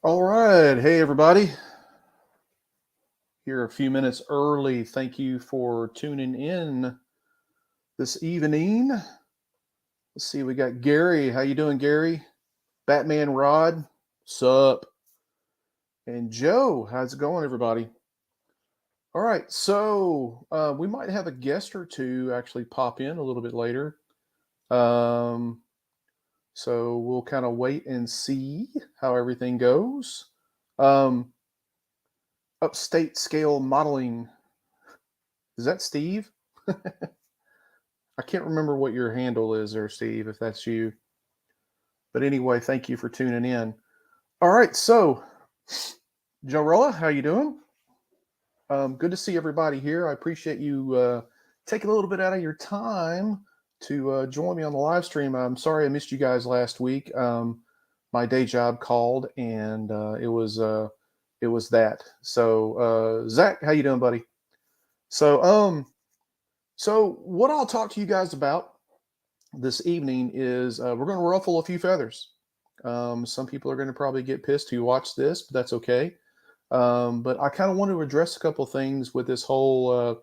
All right. Hey, everybody. Here a few minutes early. Thank you for tuning in this evening. Let's see. We got Gary. How you doing, Gary? Batman Rod. Sup? And Joe. How's it going, everybody? All right. So we might have a guest or two actually pop in a little bit later. Um, so we'll kind of wait and see how everything goes. Um, Upstate scale modeling. Is that Steve? I can't remember what your handle is there, Steve, if that's you. But anyway, thank you for tuning in. All right, so Joe Rolla, how you doing? Good to see everybody here. I appreciate you taking a little bit out of your time to join me on the live stream. I'm sorry I missed you guys last week. My day job called, and it was that. So Zach, how you doing, buddy? So so what I'll talk to you guys about this evening is we're going to ruffle a few feathers. Some people are going to probably get pissed who watch this, but that's okay. But I kind of want to address a couple of things with this whole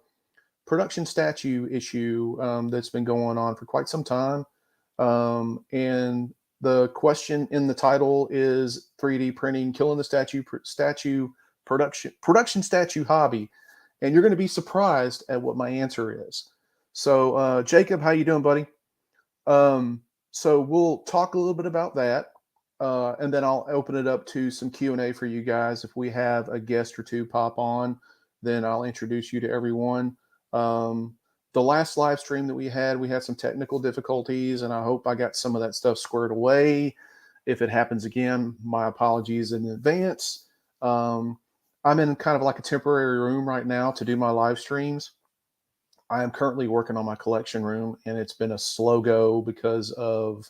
production statue issue that's been going on for quite some time. And the question in the title is 3D printing killing the statue production statue hobby, and you're going to be surprised at what my answer is. So, Jacob, how you doing, buddy? So we'll talk a little bit about that, and then I'll open it up to some Q&A for you guys. If we have a guest or two pop on, then I'll introduce you to everyone. Um, the last live stream that we had some technical difficulties, and I hope I got some of that stuff squared away. If it happens again, my apologies in advance. I'm in kind of like a temporary room right now to do my live streams. I am currently working on my collection room, and it's been a slow go because of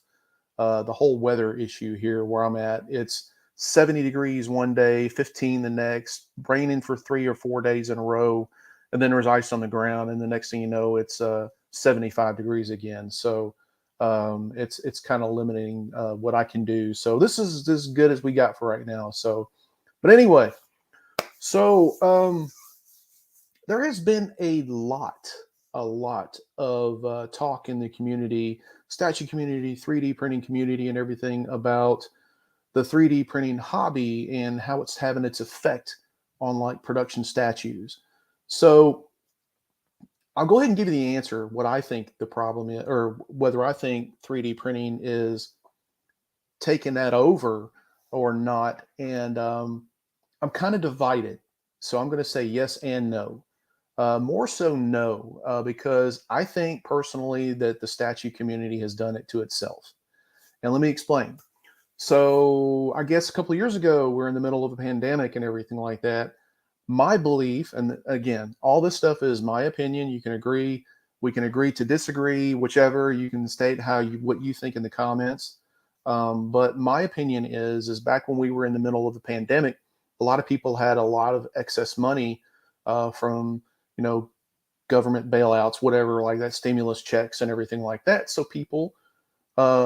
the whole weather issue here where I'm at. It's 70 degrees one day, 15 the next, raining for 3 or 4 days in a row, and then there's ice on the ground, and the next thing you know, it's 75 degrees again. So it's kind of limiting what I can do. So this is as good as we got for right now. So, but anyway, so there has been a lot of talk in the community, statue community, 3D printing community, and everything about the 3D printing hobby and how it's having its effect on like production statues. So I'll go ahead and give you the answer, what I think the problem is, or whether I think 3D printing is taking that over or not. And I'm kind of divided. So I'm going to say yes and no. More so, no, because I think personally that the statue community has done it to itself. And let me explain. So, I guess a couple of years ago, we're in the middle of a pandemic and everything like that. My belief, and again, all this stuff is my opinion. You can agree, we can agree to disagree, whichever. You can state what you think in the comments. But my opinion is back when we were in the middle of the pandemic, a lot of people had a lot of excess money from you know, government bailouts, whatever, like that, stimulus checks and everything like that. So people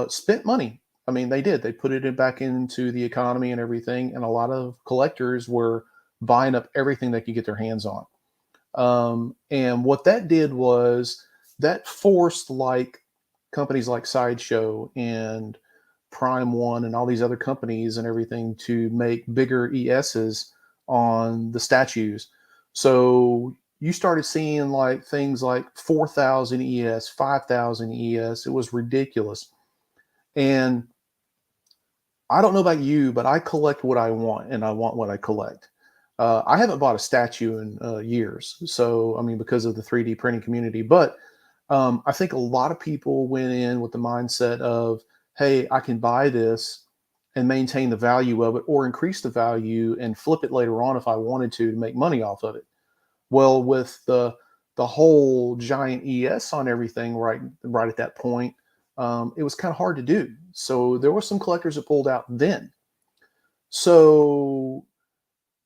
spent money. I mean, they did. They put it back into the economy and everything. And a lot of collectors were buying up everything they could get their hands on. And what that did was that forced like companies like Sideshow and Prime One and all these other companies and everything to make bigger ESs on the statues. So you started seeing like things like 4,000 ES, 5,000 ES. It was ridiculous. And I don't know about you, but I collect what I want and I want what I collect. I haven't bought a statue in years. So, I mean, because of the 3D printing community, but I think a lot of people went in with the mindset of, hey, I can buy this and maintain the value of it or increase the value and flip it later on if I wanted to make money off of it. Well, with the whole giant ES on everything right at that point, it was kind of hard to do. So there were some collectors that pulled out then. So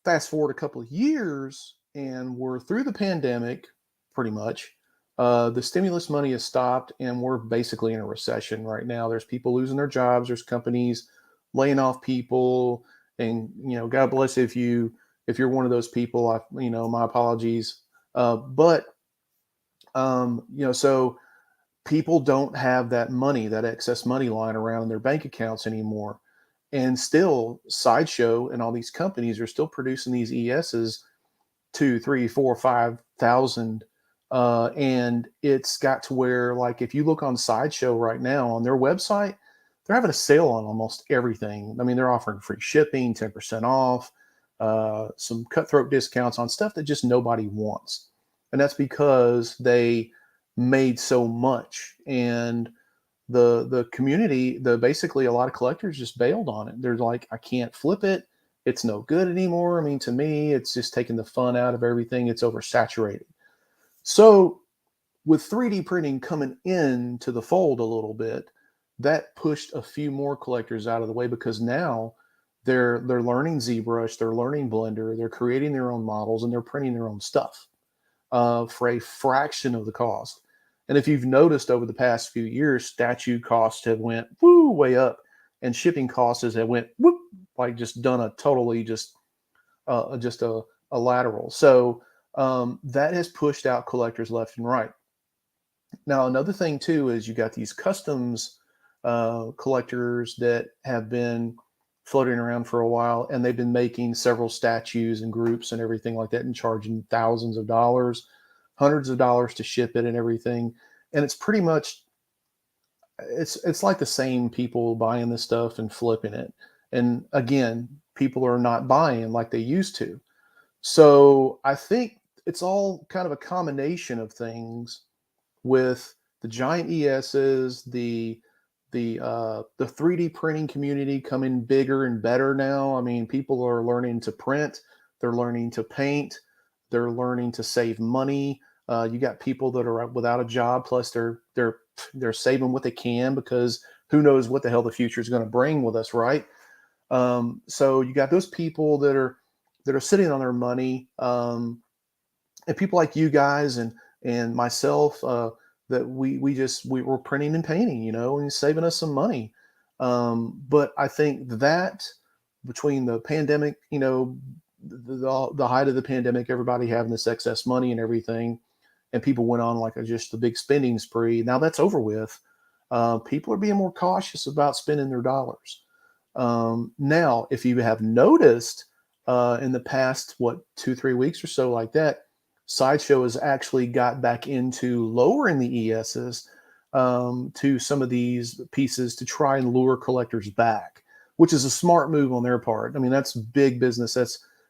fast forward a couple of years, and we're through the pandemic, pretty much. The stimulus money has stopped, and we're basically in a recession right now. There's people losing their jobs. There's companies laying off people. And God bless if you're one of those people. My apologies. But so people don't have that money, that excess money lying around in their bank accounts anymore. And still, Sideshow and all these companies are still producing these ESs, 2, 3, 4, 5,000. And it's got to where, like, if you look on Sideshow right now on their website, they're having a sale on almost everything. I mean, they're offering free shipping, 10% off, some cutthroat discounts on stuff that just nobody wants. And that's because they made so much. And the community, basically a lot of collectors just bailed on it. They're like, I can't flip it. It's no good anymore. I mean, to me, it's just taking the fun out of everything. It's oversaturated. So with 3D printing coming into the fold a little bit, that pushed a few more collectors out of the way, because now they're learning ZBrush, they're learning Blender, they're creating their own models, and they're printing their own stuff for a fraction of the cost. And if you've noticed over the past few years, statue costs have went way up, and shipping costs have went like just done a totally just a lateral. So that has pushed out collectors left and right. Now, another thing too is you got these customs collectors that have been floating around for a while, and they've been making several statues and groups and everything like that, and charging thousands of dollars, hundreds of dollars to ship it and everything. And it's pretty much it's like the same people buying this stuff and flipping it. And again, people are not buying like they used to. So I think it's all kind of a combination of things with the giant ESs, the 3D printing community coming bigger and better now. I mean, people are learning to print, they're learning to paint, they're learning to save money. You got people that are without a job, plus they're saving what they can, because who knows what the hell the future is going to bring with us, right? So you got those people that are sitting on their money, and people like you guys and myself, that we're printing and painting, and saving us some money. But I think that between the pandemic, the height of the pandemic, everybody having this excess money and everything, and people went on like just a big spending spree. Now that's over with. People are being more cautious about spending their dollars. Now, if you have noticed in the past, 2-3 weeks or so like that, Sideshow has actually got back into lowering the ESs to some of these pieces to try and lure collectors back, which is a smart move on their part. I mean, that's big business.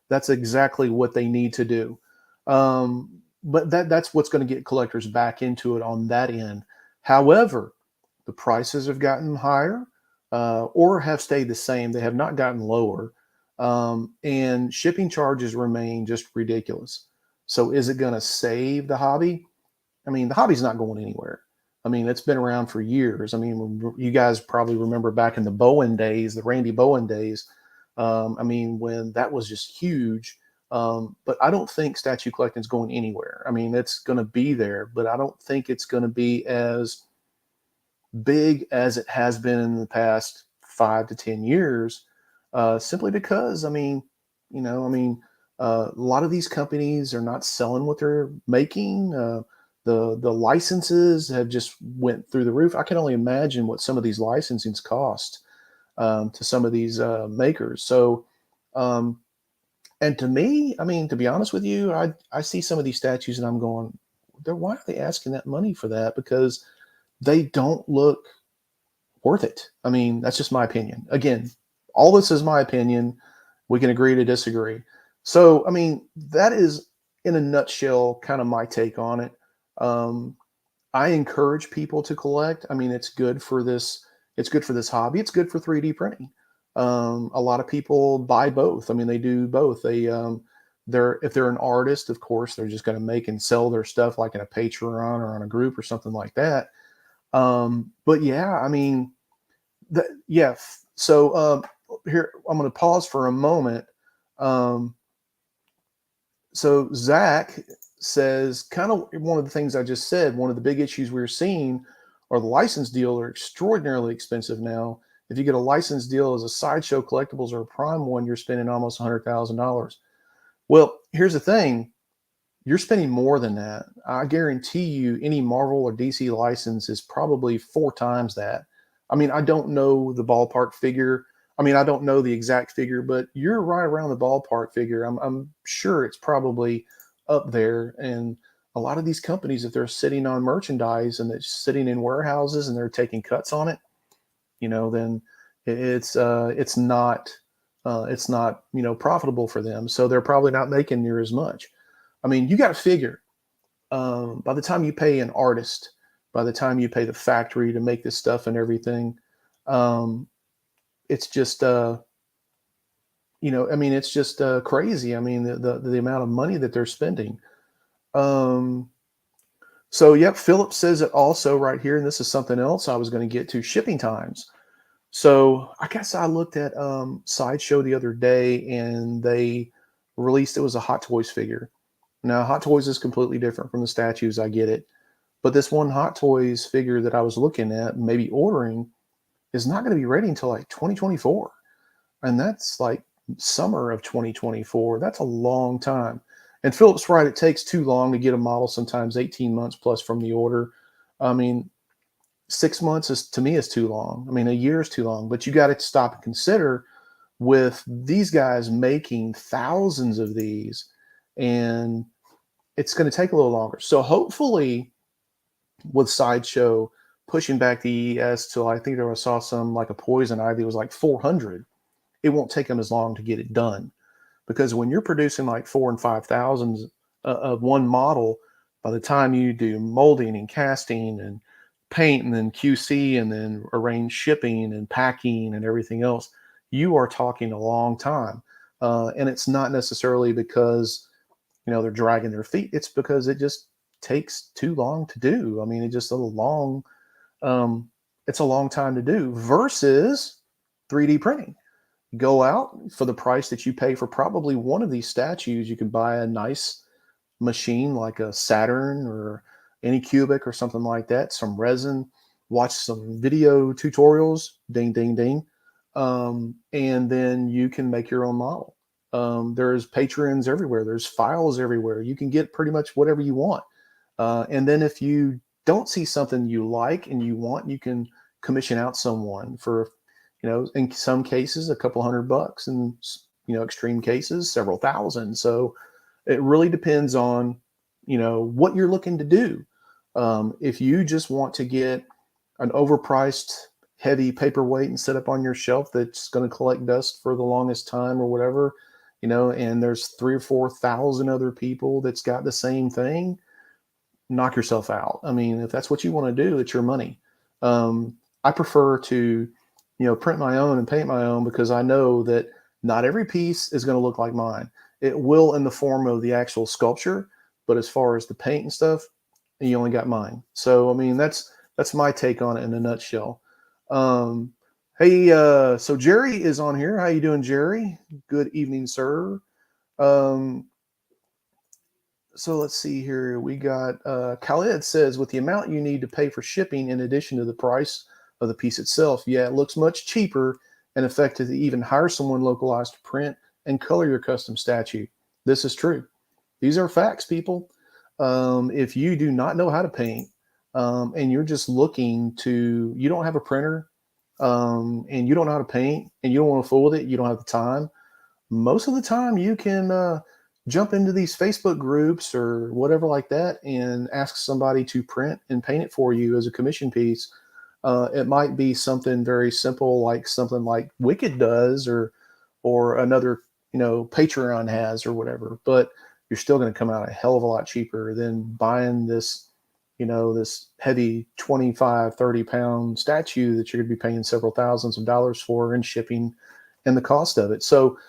That's exactly what they need to do. But that's what's going to get collectors back into it on that end. However, the prices have gotten higher or have stayed the same. They have not gotten lower. And shipping charges remain just ridiculous. So is it going to save the hobby? I mean, the hobby's not going anywhere. I mean, it's been around for years. I mean, you guys probably remember back in the Bowen days, the Randy Bowen days. I mean, when that was just huge. But I don't think statue collecting is going anywhere. I mean, it's going to be there, but I don't think it's going to be as big as it has been in the past 5 to 10 years, simply because, a lot of these companies are not selling what they're making. The licenses have just went through the roof. I can only imagine what some of these licensings cost to some of these makers. So, and to me, I mean, to be honest with you, I see some of these statues and I'm going, why are they asking that money for that? Because they don't look worth it. I mean, that's just my opinion. Again, all this is my opinion. We can agree to disagree. So, I mean, that is in a nutshell kind of my take on it. I encourage people to collect. I mean, it's good for this. It's good for this hobby. It's good for 3D printing. A lot of people buy both. I mean, they do both. If they're an artist, of course, they're just going to make and sell their stuff like in a Patreon or on a group or something like that. But yeah, I mean, yeah. So here, I'm going to pause for a moment. So Zach says, kind of one of the things I just said, one of the big issues we're seeing are the license deals are extraordinarily expensive now. If you get a license deal as a Sideshow Collectibles or a Prime one, you're spending almost $100,000. Well, here's the thing. You're spending more than that. I guarantee you any Marvel or DC license is probably 4 times that. I mean, I don't know the ballpark figure. I mean, I don't know the exact figure, but you're right around the ballpark figure. I'm sure it's probably up there. And a lot of these companies, if they're sitting on merchandise and it's sitting in warehouses and they're taking cuts on it, then it's not profitable for them. So they're probably not making near as much. I mean, you got to figure by the time you pay an artist, by the time you pay the factory to make this stuff and everything, um, it's just I mean, it's just crazy. I mean, the amount of money that they're spending. Um, so, yep, Philip says it also right here, and this is something else I was going to get to: shipping times. So I guess I looked at Sideshow the other day, and they released, it was a Hot Toys figure. Now, Hot Toys is completely different from the statues. I get it. But this one Hot Toys figure that I was looking at, maybe ordering, is not going to be ready until like 2024. And that's like summer of 2024. That's a long time. And Philip's right. It takes too long to get a model, sometimes 18 months plus from the order. I mean, 6 months is, to me, is too long. I mean, a year is too long. But you got to stop and consider, with these guys making thousands of these, and it's going to take a little longer. So hopefully, with Sideshow pushing back the ES till, I think I saw some like a Poison Ivy was like 400, it won't take them as long to get it done. Because when you're producing like 4 and 5,000 of one model, by the time you do molding and casting and paint and then QC and then arrange shipping and packing and everything else, you are talking a long time. And it's not necessarily because they're dragging their feet. It's because it just takes too long to do. I mean, it's a long time to do versus 3D printing. Go out for the price that you pay for probably one of these statues. You can buy a nice machine like a Saturn or any Cubic or something like that, some resin, watch some video tutorials, ding, ding, ding. And then you can make your own model. There's Patreons everywhere. There's files everywhere. You can get pretty much whatever you want. And then if you don't see something you like and you want, you can commission out someone for, in some cases, a couple $100, and, extreme cases, several thousand. So it really depends on, what you're looking to do. If you just want to get an overpriced, heavy paperweight and set up on your shelf that's going to collect dust for the longest time or whatever, and there's 3,000 or 4,000 other people that's got the same thing, knock yourself out. I mean, if that's what you want to do, it's your money. I prefer to, print my own and paint my own, because I know that not every piece is going to look like mine. It will in the form of the actual sculpture, but as far as the paint and stuff, you only got mine. So, I mean, that's my take on it in a nutshell. Hey, so Jerry is on here. How you doing, Jerry? Good evening, sir. So let's see here. We got Khaled says, with the amount you need to pay for shipping in addition to the price of the piece itself, yeah, it looks much cheaper and effective to even hire someone localized to print and color your custom statue. This is true. These are facts, people. If you do not know how to paint, and you're just looking to, you don't have a printer, and you don't know how to paint, and you don't want to fool with it, you don't have the time, most of the time you can jump into these Facebook groups or whatever like that and ask somebody to print and paint it for you as a commission piece. It might be something very simple, like something like Wicked does, or another, Patreon has or whatever, but you're still going to come out a hell of a lot cheaper than buying this, this heavy 25, 30-pound statue that you're going to be paying several thousands of dollars for, and shipping and the cost of it. So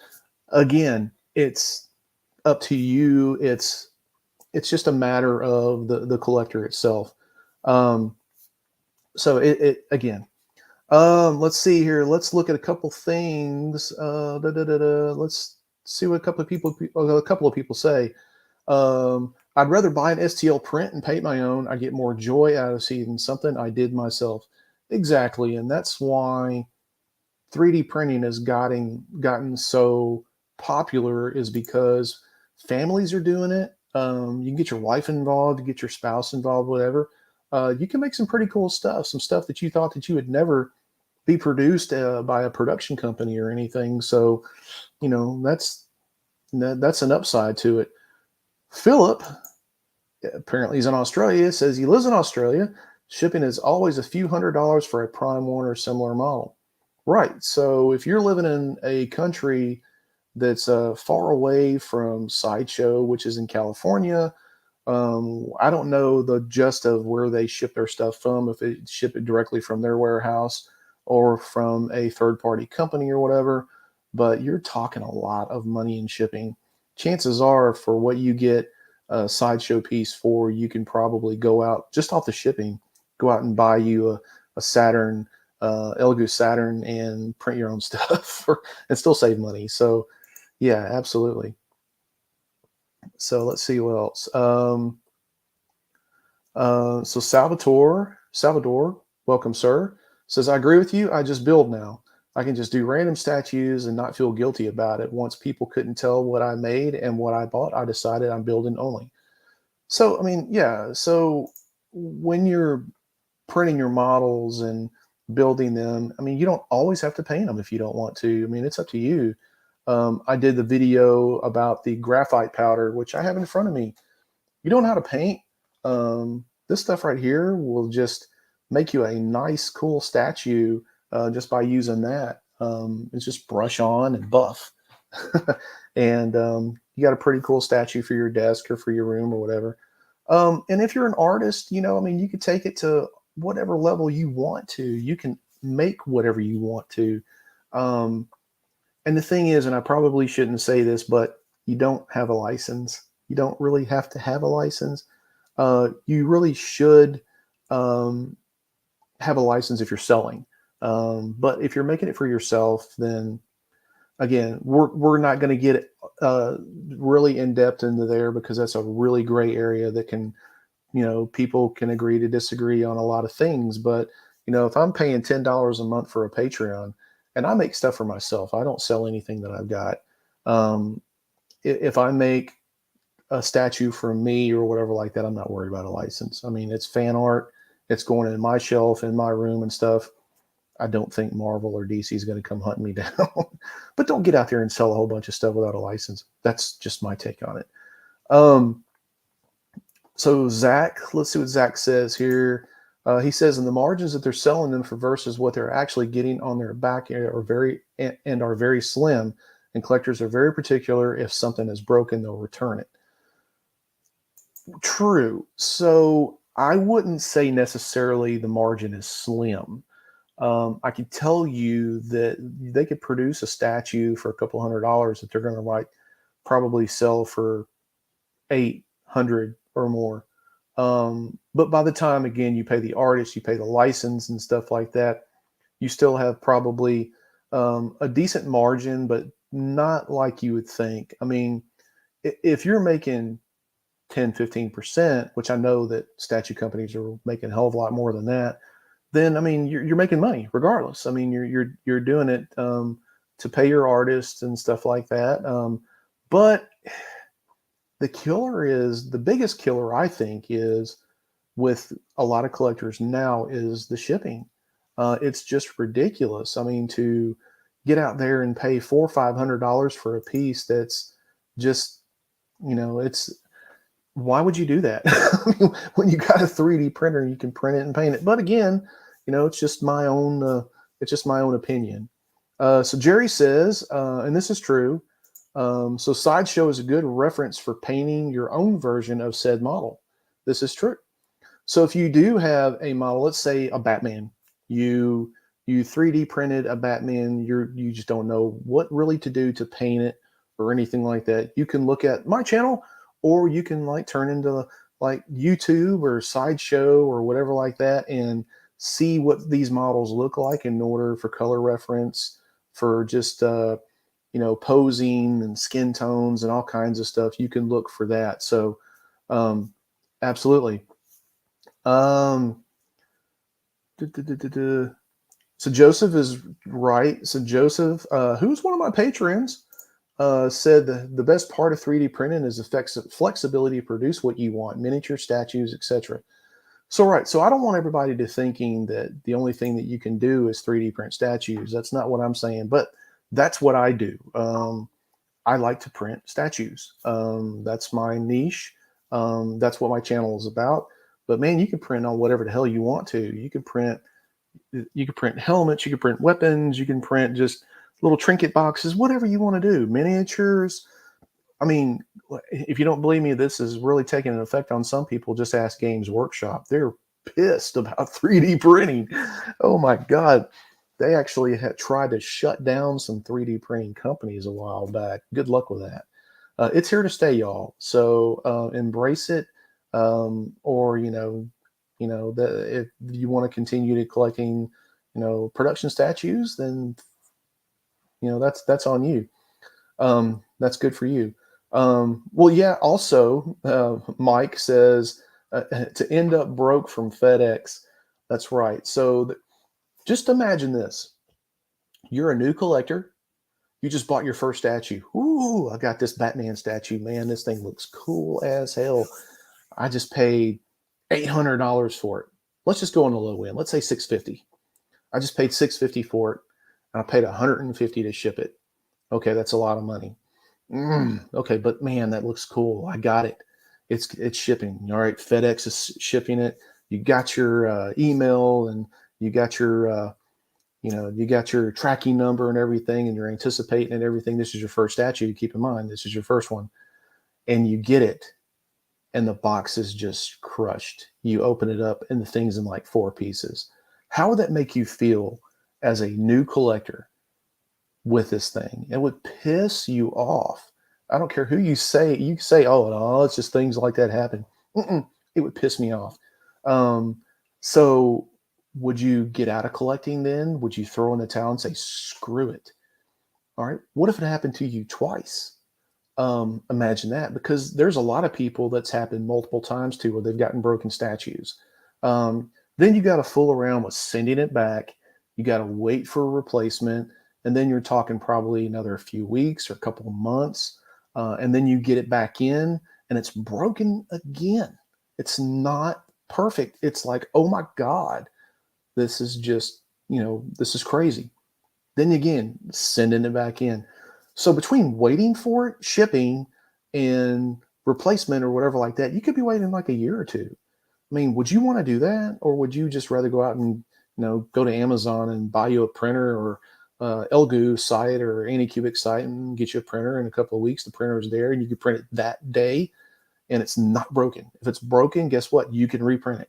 again, it's up to you. It's just a matter of the collector itself. So it again, let's see here. Let's look at a couple things. Let's see what a couple of people say. I'd rather buy an STL print and paint my own. I get more joy out of seeing something I did myself. Exactly. And that's why 3D printing has gotten so popular is because families are doing it. You can get your wife involved, you get your spouse involved, whatever. You can make some pretty cool stuff, some stuff that you thought that you would never be produced by a production company or anything. So, that's an upside to it. Philip, apparently he's in Australia, says he lives in Australia. Shipping is always a few $100s for a Prime 1 or similar model. Right. So if you're living in a country that's far away from Sideshow, which is in California, I don't know the gist of where they ship their stuff from, if they ship it directly from their warehouse or from a third party company or whatever, but you're talking a lot of money in shipping. Chances are, for what you get a Sideshow piece for, you can probably go out just off the shipping, go out and buy you a Saturn, Elegoo Saturn, and print your own stuff and still save money. So, yeah, absolutely. So let's see what else. So Salvador, welcome, sir, says, I agree with you. I just build now. I can just do random statues and not feel guilty about it. Once people couldn't tell what I made and what I bought, I decided I'm building only. So, I mean, yeah. So when you're printing your models and building them, I mean, you don't always have to paint them if you don't want to. I mean, it's up to you. I did the video about the graphite powder, which I have in front of me. You don't know how to paint. This stuff right here will just make you a nice, cool statue just by using that. It's just brush on and buff. And you got a pretty cool statue for your desk or for your room or whatever. And if you're an artist, I mean, you could take it to whatever level you want to. You can make whatever you want to. And the thing is, and I probably shouldn't say this, but you don't have a license. You don't really have to have a license. You really should have a license if you're selling. But if you're making it for yourself, then again, we're not going to get really in depth into there, because that's a really gray area that can, people can agree to disagree on a lot of things. But if I'm paying $10 a month for a Patreon and I make stuff for myself, I don't sell anything that I've got. If I make a statue for me or whatever like that, I'm not worried about a license. I mean, it's fan art. It's going in my shelf in my room and stuff. I don't think Marvel or DC is going to come hunting me down. But don't get out there and sell a whole bunch of stuff without a license. That's just my take on it. So Zach, let's see what Zach says here. He says, in the margins that they're selling them for versus what they're actually getting on their back are very slim, and collectors are very particular. If something is broken, they'll return it. True. So I wouldn't say necessarily the margin is slim. I can tell you that they could produce a statue for a couple $100s that they're going to probably sell for 800 or more. But by the time, again, you pay the artist, you pay the license and stuff like that, you still have probably a decent margin, but not like you would think. I mean, if you're making 10-15%, which I know that statue companies are making a hell of a lot more than that, then I mean you're making money regardless. I mean you're doing it to pay your artists and stuff like that. But the biggest killer, I think, is with a lot of collectors now is the shipping. It's just ridiculous. I mean, to get out there and pay $400 or $500 for a piece that's just, it's, why would you do that? When you got a 3D printer, you can print it and paint it. But again, it's just my own opinion. So Jerry says, and this is true. So Sideshow is a good reference for painting your own version of said model. This is true. So if you do have a model, let's say a Batman, you 3D printed a Batman, you just don't know what really to do to paint it or anything like that. You can look at my channel, or you can turn into YouTube or Sideshow or whatever like that and see what these models look like in order for color reference, for just posing and skin tones and all kinds of stuff. You can look for that. So absolutely. So Joseph is right. So Joseph, who's one of my patrons, said the best part of 3D printing is the flexibility to produce what you want, miniature statues, etc. So right, so I don't want everybody to thinking that the only thing that you can do is 3D print statues. That's not what I'm saying, but that's what I do. I like to print statues. That's my niche. That's what my channel is about. But man, you can print on whatever the hell you want to. You can print helmets, you can print weapons, you can print just little trinket boxes, whatever you want to do, miniatures. I mean, if you don't believe me, this is really taking an effect on some people. Just ask Games Workshop. They're pissed about 3D printing. Oh my God. They actually had tried to shut down some 3D printing companies a while back. Good luck with that. It's here to stay, y'all. So embrace it, or if you want to continue to collecting, production statues, then that's on you. That's good for you. Well, yeah. Also, Mike says to end up broke from FedEx. That's right. So just imagine this: you're a new collector. You just bought your first statue. Ooh, I got this Batman statue. Man, this thing looks cool as hell. I just paid $800 for it. Let's just go on the low end. Let's say 650. I just paid 650 for it, and I paid 150 to ship it. Okay, that's a lot of money. Okay, but man, that looks cool. I got it. It's shipping. All right, FedEx is shipping it. You got your email, and you got your tracking number and everything, and you're anticipating and everything. This is your first statue. Keep in mind, this is your first one, and you get it, and the box is just crushed. You open it up, and the thing's in like 4 pieces. How would that make you feel as a new collector with this thing? It would piss you off. I don't care who you say. You say, "Oh, no, it's just things like that happen." It would piss me off. So would you get out of collecting then? Would you throw in the towel and say, "Screw it"? All right. What if it happened to you twice? Imagine that, because there's a lot of people that's happened multiple times to where they've gotten broken statues. Then you got to fool around with sending it back. You got to wait for a replacement. And then you're talking probably another few weeks or a couple of months. And then you get it back in and it's broken again. It's not perfect. It's like, oh my God, this is just, this is crazy. Then again, sending it back in. So between waiting for it, shipping, and replacement or whatever like that, you could be waiting like a year or two. I mean, would you want to do that, or would you just rather go out and go to Amazon and buy you a printer, or Elgoo site or Anycubic site and get you a printer in a couple of weeks? The printer is there and you can print it that day, and it's not broken. If it's broken, guess what? You can reprint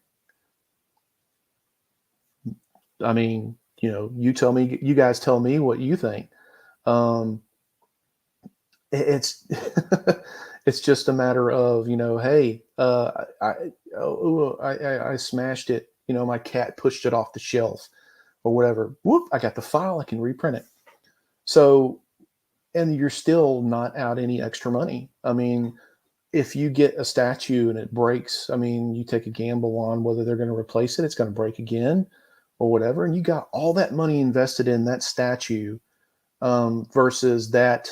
it. I mean, you tell me, you guys tell me what you think. It's it's just a matter of, hey, I smashed it. My cat pushed it off the shelf or whatever. Whoop! I got the file. I can reprint it. So, and you're still not out any extra money. I mean, if you get a statue and it breaks, I mean, you take a gamble on whether they're going to replace it. It's going to break again or whatever, and you got all that money invested in that statue, versus that,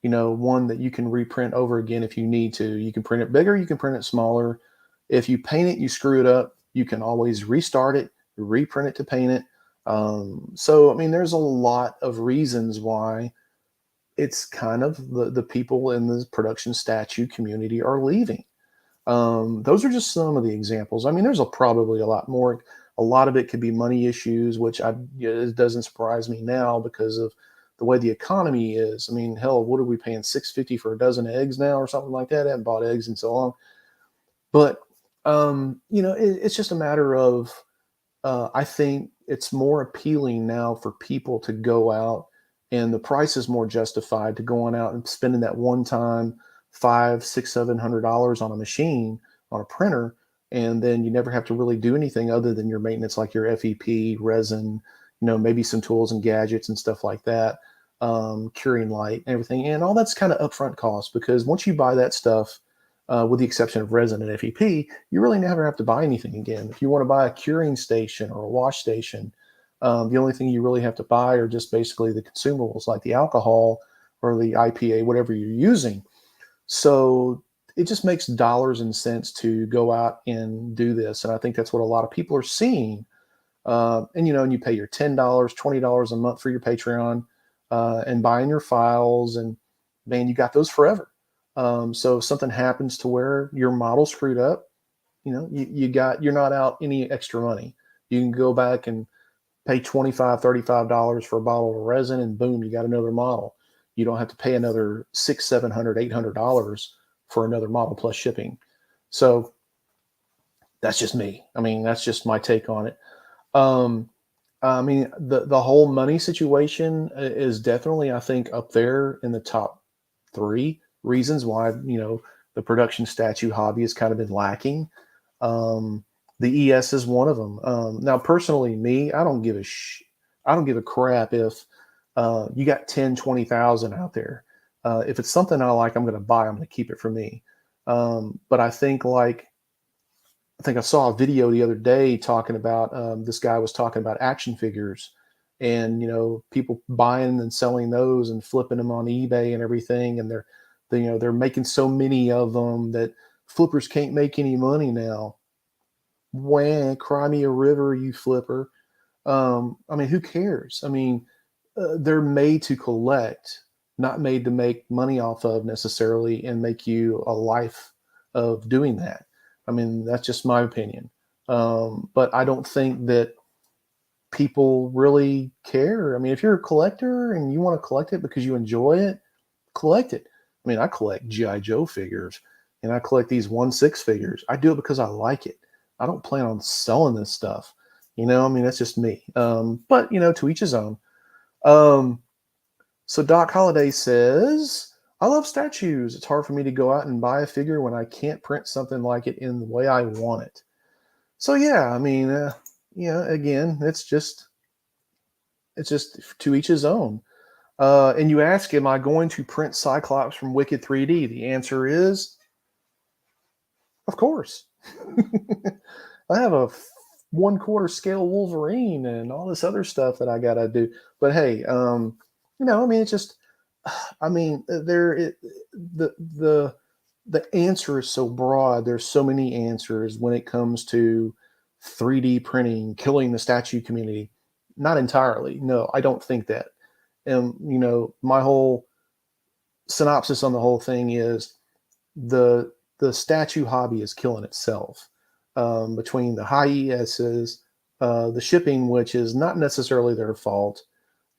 one that you can reprint over again if you need to. You can print it bigger, you can print it smaller. If you paint it, you screw it up, you can always restart it, reprint it to paint it. So, I mean, there's a lot of reasons why it's kind of the people in the production statue community are leaving. Those are just some of the examples. I mean, there's probably a lot more. A lot of it could be money issues, which it doesn't surprise me now because of the way the economy is. I mean, hell, what are we paying, $6.50 for a dozen eggs now or something like that? I haven't bought eggs in so long. But it's just a matter of, I think it's more appealing now for people to go out, and the price is more justified to going out and spending that one time $500, $600, $700 on a machine, on a printer, and then you never have to really do anything other than your maintenance, like your FEP, resin, maybe some tools and gadgets and stuff like that, curing light and everything. And all that's kind of upfront cost, because once you buy that stuff, with the exception of resin and FEP, you really never have to buy anything again. If you want to buy a curing station or a wash station, The only thing you really have to buy are just basically the consumables like the alcohol or the IPA, whatever you're using. So it just makes dollars and cents to go out and do this. And I think that's what a lot of people are seeing. And you pay your $10, $20 a month for your Patreon, and buying your files, and man, you got those forever. So if something happens to where your model screwed up, you're not out any extra money. You can go back and pay $25, $35 for a bottle of resin, and boom, you got another model. You don't have to pay another $600, $700, $800 for another model plus shipping. So that's just me. I mean, that's just my take on it. I mean, the whole money situation is definitely, I think, up there in the top 3 reasons why, the production statue hobby has kind of been lacking. The ES is one of them. Now, personally, me, I don't give a crap if you got 10, 20,000 out there. If it's something I like, I'm going to buy. I'm going to keep it for me. But I think I saw a video the other day talking about this guy was talking about action figures, and people buying and selling those and flipping them on eBay and everything, and they're making so many of them that flippers can't make any money now. Wah, cry me a river, you flipper. I mean, who cares? I mean, they're made to collect, not made to make money off of necessarily and make you a life of doing that. I mean, that's just my opinion. But I don't think that people really care. I mean, if you're a collector and you want to collect it because you enjoy it, collect it. I mean, I collect G.I. Joe figures, and I collect these 1/6 figures. I do it because I like it. I don't plan on selling this stuff. I mean, that's just me. But, to each his own. So Doc Holliday says, I love statues. It's hard for me to go out and buy a figure when I can't print something like it in the way I want it. So yeah, I mean, again, it's just to each his own. And you ask, am I going to print Cyclops from Wicked 3D? The answer is, of course. I have a 1/4 scale Wolverine and all this other stuff that I got to do. But hey, I mean, it's just, I mean, the answer is so broad. There's so many answers when it comes to 3D printing, killing the statue community. Not entirely. No, I don't think that. And, my whole synopsis on the whole thing is the statue hobby is killing itself, between the high ESs, the shipping, which is not necessarily their fault.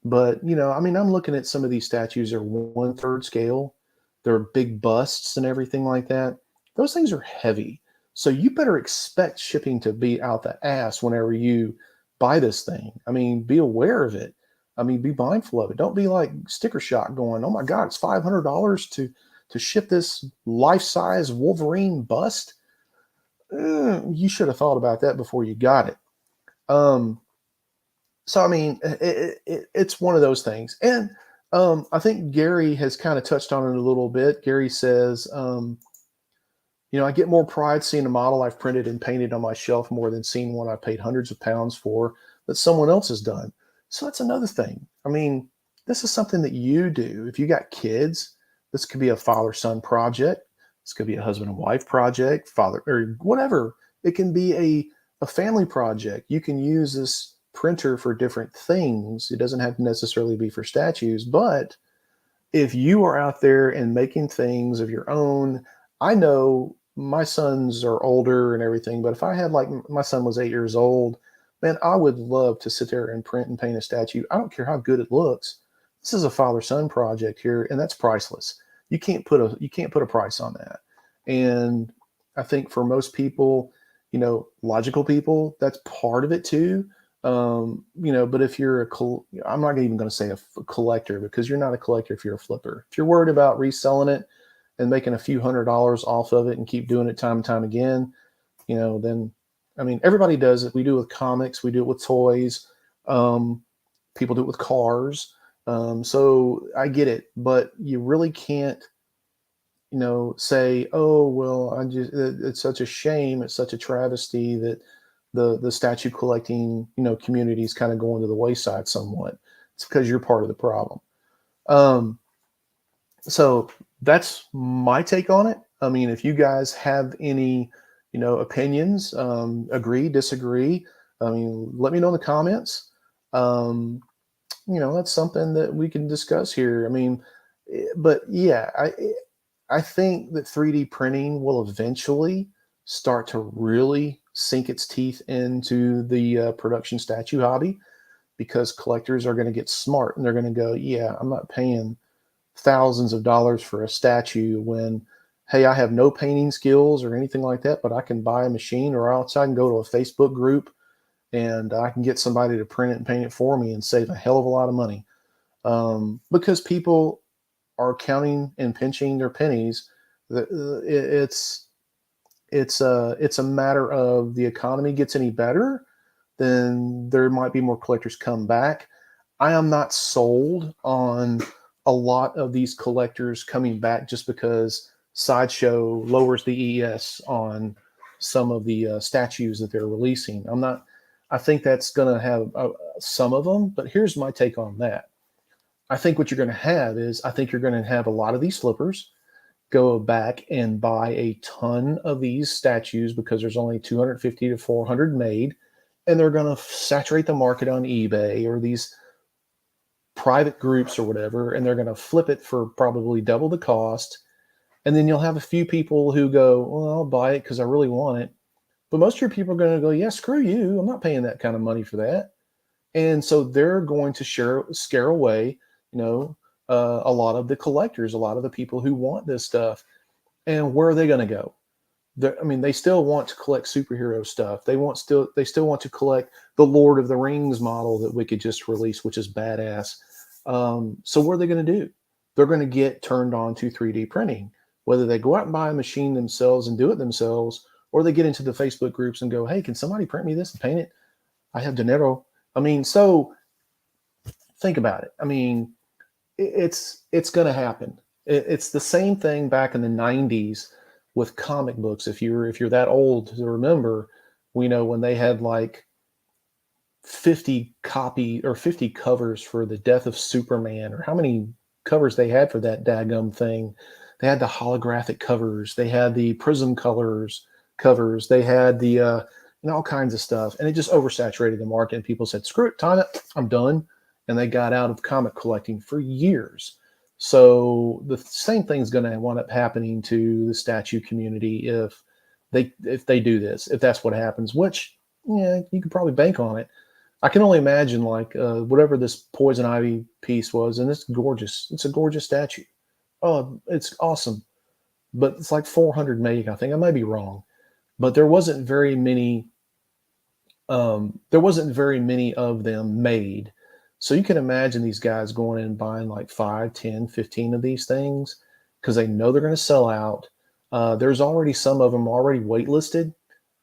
But, I mean, I'm looking at some of these statues are 1/3 scale. They're big busts and everything like that. Those things are heavy. So you better expect shipping to be out the ass whenever you buy this thing. I mean, be aware of it. I mean, be mindful of it. Don't be like sticker shock going, oh my God, it's $500 to ship this life-size Wolverine bust. You should have thought about that before you got it. So, I mean, it's one of those things. And I think Gary has kind of touched on it a little bit. Gary says, I get more pride seeing a model I've printed and painted on my shelf more than seeing one I paid hundreds of pounds for that someone else has done. So that's another thing. I mean, this is something that you do. If you got kids, this could be a father-son project. This could be a husband and wife project, father, or whatever. It can be a family project. You can use this printer for different things. It doesn't have to necessarily be for statues, but if you are out there and making things of your own, I know my sons are older and everything, but if I had, like, my son was 8 years old, man, I would love to sit there and print and paint a statue. I don't care how good it looks. This is a father-son project here, and that's priceless. You can't put a price on that. And I think for most people, logical people, that's part of it too. But if you're I'm not even going to say a collector, because you're not a collector if you're a flipper. If you're worried about reselling it and making a few $100s off of it and keep doing it time and time again, then, I mean, everybody does it. We do it with comics. We do it with toys. People do it with cars. So I get it, but you really can't, say, oh, well, it's such a shame. It's such a travesty that the statue collecting, community is kind of going to the wayside somewhat. It's because you're part of the problem. Um, so that's my take on it. I mean, if you guys have any, opinions, agree, disagree, I mean, let me know in the comments. Um, that's something that we can discuss here. I mean, but yeah, I think that 3D printing will eventually start to really sink its teeth into the production statue hobby, because collectors are going to get smart and they're going to go, yeah, I'm not paying thousands of dollars for a statue when, hey, I have no painting skills or anything like that, but I can buy a machine, or else I can go to a Facebook group and I can get somebody to print it and paint it for me and save a hell of a lot of money. Because people are counting and pinching their pennies. It's a matter of, the economy gets any better, then there might be more collectors come back. I am not sold on a lot of these collectors coming back just because Sideshow lowers the ES on some of the statues that they're releasing. I'm not. I think that's going to have some of them, but here's my take on that. I think what you're going to have is, I think you're going to have a lot of these flippers go back and buy a ton of these statues because there's only 250 to 400 made, and they're going to saturate the market on eBay or these private groups or whatever, and they're going to flip it for probably double the cost. And then you'll have a few people who go, well, I'll buy it because I really want it. But most of your people are going to go, yeah, screw you. I'm not paying that kind of money for that. And so they're going to scare away, a lot of the collectors, a lot of the people who want this stuff. And where are they going to go? I mean, they still want to collect superhero stuff. They still want to collect the Lord of the Rings model that Wicked just released, which is badass. So what are they going to do? They're going to get turned on to 3D printing, whether they go out and buy a machine themselves and do it themselves, or they get into the Facebook groups and go, hey, can somebody print me this and paint it? I have dinero. I mean, so think about it. I mean, it's going to happen. It's the same thing back in the 90s with comic books. If you're that old to remember, we know when they had like 50 covers for the Death of Superman, or how many covers they had for that daggum thing. They had the holographic covers, they had the prism colors covers, they had the all kinds of stuff, and it just oversaturated the market. And people said, "Screw it, time it, I'm done," and they got out of comic collecting for years. So the same thing's going to wind up happening to the statue community if they do this, if that's what happens. Which, yeah, you could probably bank on it. I can only imagine, like, whatever this poison ivy piece was, and it's gorgeous. It's a gorgeous statue. Oh, it's awesome. But it's like 400 made, I think. I may be wrong, but there wasn't very many. There wasn't very many of them made. So you can imagine these guys going in and buying like 5, 10, 15 of these things because they know they're going to sell out. There's already some of them already waitlisted.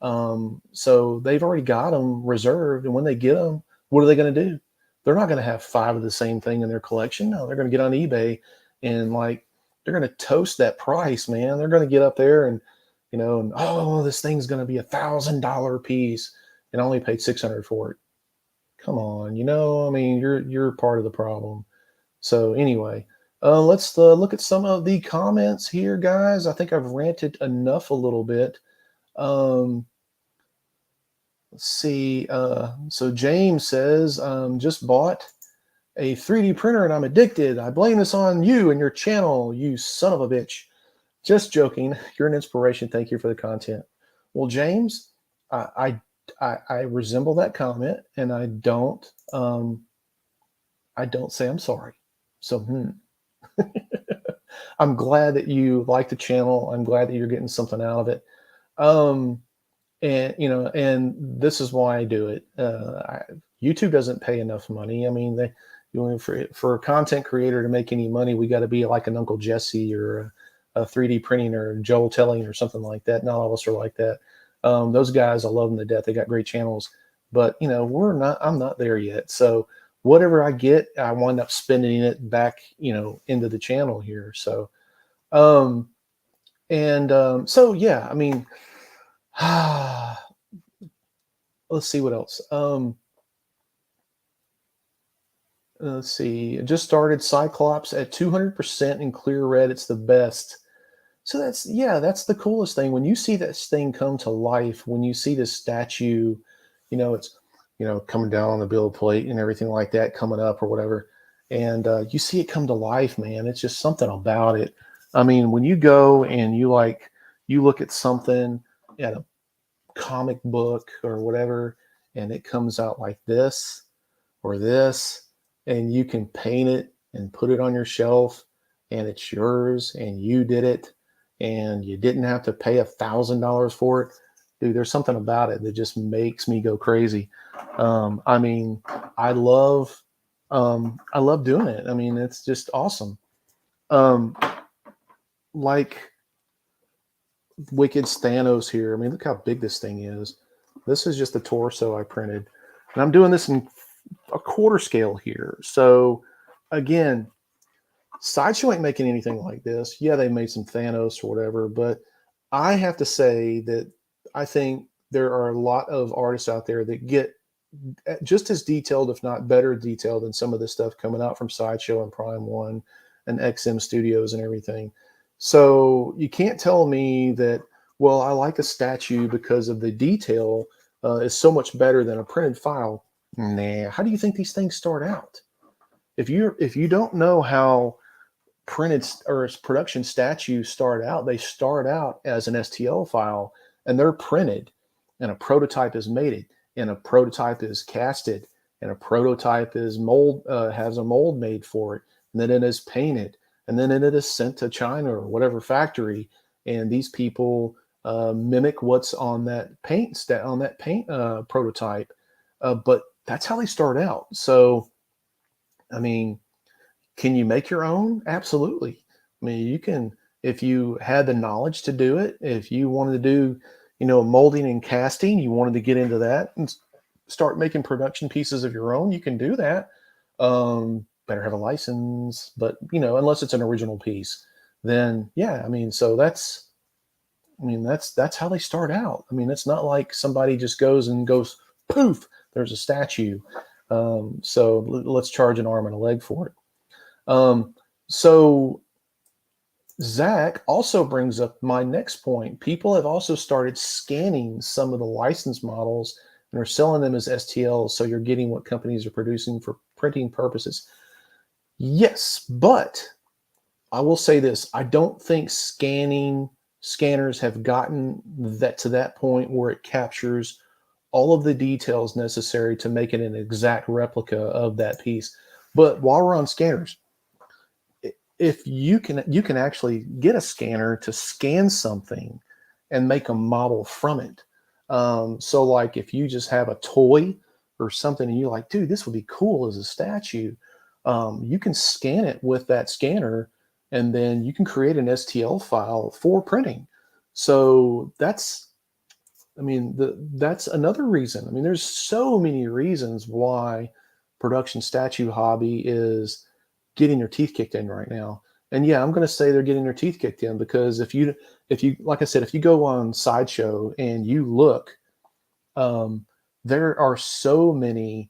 So they've already got them reserved. And when they get them, what are they going to do? They're not going to have 5 of the same thing in their collection. No, they're going to get on eBay and, like, they're going to toast that price, man. They're going to get up there and, and, oh, this thing's going to be $1,000 piece, and I only paid 600 for it. Come on, I mean, you're part of the problem. So anyway, let's look at some of the comments here, guys. I think I've ranted enough a little bit. Let's see. So James says, just bought a 3D printer and I'm addicted. I blame this on you and your channel, you son of a bitch. Just joking. You're an inspiration. Thank you for the content. Well, James, I resemble that comment, and I don't say I'm sorry. So I'm glad that you like the channel. I'm glad that you're getting something out of it. And this is why I do it. YouTube doesn't pay enough money. I mean, for a content creator to make any money, we got to be like an Uncle Jesse or a 3D printing or Joel Telling or something like that. Not all of us are like that. Those guys, I love them to death. They got great channels, but I'm not there yet. So whatever I get, I wind up spending it back, into the channel here. So, so yeah, I mean, let's see what else. Let's see. It just started Cyclops at 200% in clear red. It's the best. So that's, yeah, that's the coolest thing. When you see this thing come to life, when you see this statue, it's, coming down on the bill plate and everything like that, coming up or whatever. And you see it come to life, man. It's just something about it. I mean, when you go and you look at something at a comic book or whatever, and it comes out like this or this, and you can paint it and put it on your shelf, and it's yours, and you did it, and you didn't have to pay $1,000 for it. Dude, there's something about it that just makes me go crazy. I mean, I love, I love doing it. I mean, it's just awesome. Um, like Wicked's Thanos here. I mean, look how big this thing is. This is just the torso I printed, and I'm doing this in a quarter scale here. So again, Sideshow ain't making anything like this. Yeah, they made some Thanos or whatever, but I have to say that I think there are a lot of artists out there that get just as detailed, if not better detailed, than some of the stuff coming out from Sideshow and Prime One and XM Studios and everything. So you can't tell me that, well, I like a statue because of the detail is so much better than a printed file. Nah, how do you think these things start out? If you don't know how printed or production statues start out, they start out as an STL file, and they're printed, and a prototype is made, and a prototype is casted, and a prototype is has a mold made for it, and then it is painted, and then it is sent to China or whatever factory, and these people mimic what's on that paint prototype, but that's how they start out. So I mean, can you make your own? Absolutely. I mean, you can, if you had the knowledge to do it, if you wanted to do, molding and casting, you wanted to get into that and start making production pieces of your own, you can do that. Better have a license, but, unless it's an original piece, then yeah, I mean, so that's how they start out. I mean, it's not like somebody just goes poof, there's a statue. So let's charge an arm and a leg for it. So Zach also brings up my next point. People have also started scanning some of the licensed models and are selling them as STLs. So you're getting what companies are producing for printing purposes. Yes, but I will say this. I don't think scanners have gotten that to that point where it captures all of the details necessary to make it an exact replica of that piece. But while we're on scanners, if you can actually get a scanner to scan something and make a model from it. So like if you just have a toy or something and you're like, dude, this would be cool as a statue, you can scan it with that scanner and then you can create an STL file for printing. So that's another reason. I mean, there's so many reasons why production statue hobby is getting their teeth kicked in right now. And yeah, I'm going to say they're getting their teeth kicked in because if you, like I said, if you go on Sideshow and you look, there are so many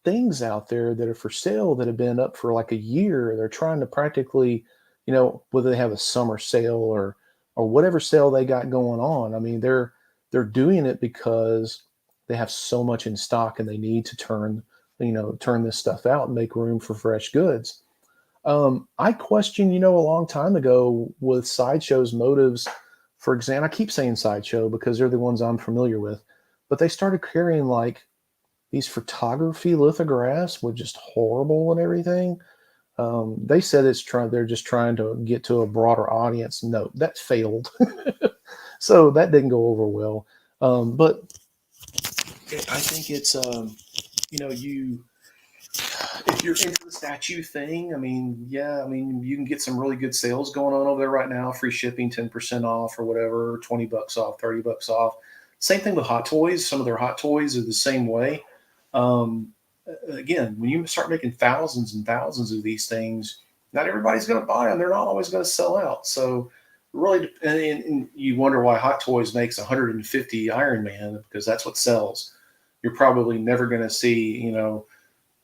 things out there that are for sale that have been up for like a year. They're trying to practically, whether they have a summer sale or whatever sale they got going on. I mean, they're doing it because they have so much in stock and they need to turn this stuff out and make room for fresh goods. I questioned, a long time ago with Sideshow's motives. For example, I keep saying Sideshow because they're the ones I'm familiar with, but they started carrying like these photography lithographs with just horrible and everything. They said they're just trying to get to a broader audience. No, that failed. So that didn't go over well. But I think it's, if you're into the statue thing, I mean, yeah, I mean, you can get some really good sales going on over there right now. Free shipping, 10% off or whatever, $20 off, $30 off. Same thing with Hot Toys. Some of their Hot Toys are the same way. Again, when you start making thousands and thousands of these things, not everybody's going to buy them. They're not always going to sell out. So really, and you wonder why Hot Toys makes 150 Iron Man, because that's what sells. You're probably never going to see,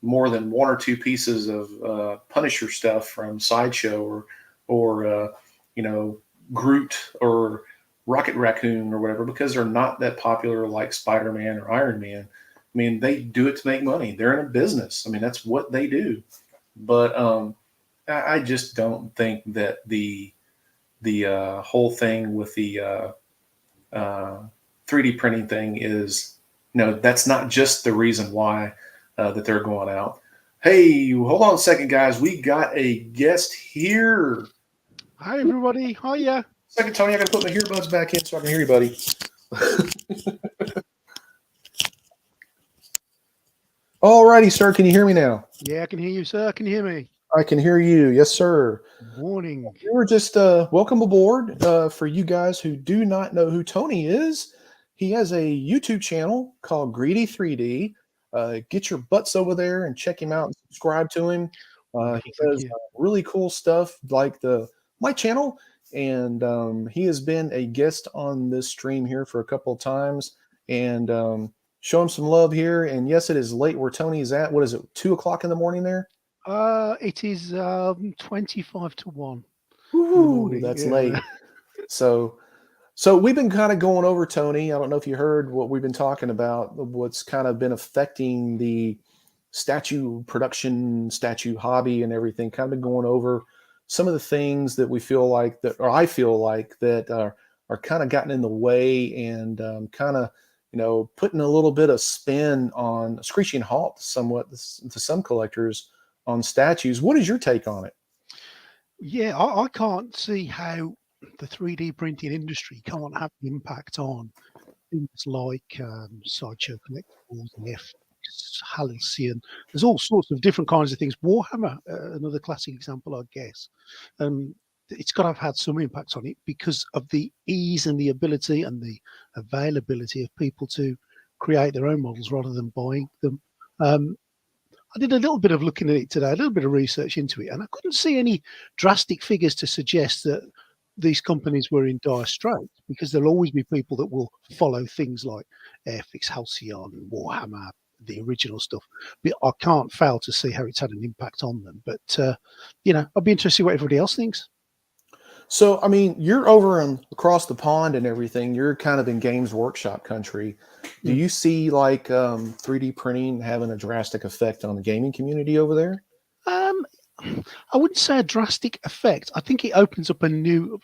more than one or two pieces of Punisher stuff from Sideshow or Groot or Rocket Raccoon or whatever, because they're not that popular like Spider-Man or Iron Man. I mean, they do it to make money. They're in a business. I mean, that's what they do. But I just don't think that the whole thing with the 3D printing thing is, that's not just the reason why that they're going out. Hey, hold on a second, guys. We got a guest here. Hi, everybody. Hiya. Second, Tony, I got to put my earbuds back in so I can hear you, buddy. All righty, sir. Can you hear me now? Yeah, I can hear you, sir. Can you hear me? I can hear you. Yes, sir. Morning. We were just welcome aboard. For you guys who do not know who Tony is, he has a YouTube channel called Greedy 3D. Get your butts over there and check him out and subscribe to him. He does really cool stuff like my channel, and he has been a guest on this stream here for a couple of times. And show him some love here. And yes, it is late where Tony is at. What is it, 2 o'clock in the morning there? It is 25 to 1. Ooh, that's late. So we've been kind of going over, Tony. I don't know if you heard what we've been talking about, what's kind of been affecting the statue production, statue hobby and everything. Kind of been going over some of the things that we feel like that, or I feel like that are kind of gotten in the way and kind of, putting a little bit of spin on a screeching halt somewhat to some collectors on statues. What is your take on it? Yeah, I can't see how the 3D printing industry can't have an impact on things like Sideshow collectibles, FX, Halcyon. There's all sorts of different kinds of things. Warhammer, another classic example, I guess. It's got to have had some impact on it because of the ease and the ability and the availability of people to create their own models rather than buying them. I did a little bit of looking at it today, a little bit of research into it, and I couldn't see any drastic figures to suggest that these companies were in dire straits, because there'll always be people that will follow things like Airfix, Halcyon, Warhammer, the original stuff. But I can't fail to see how it's had an impact on them. But, I'd be interested to see what everybody else thinks. So, I mean, you're over across the pond and everything. You're kind of in Games Workshop country. Do you see like 3D printing having a drastic effect on the gaming community over there? I wouldn't say a drastic effect. I think it opens up a new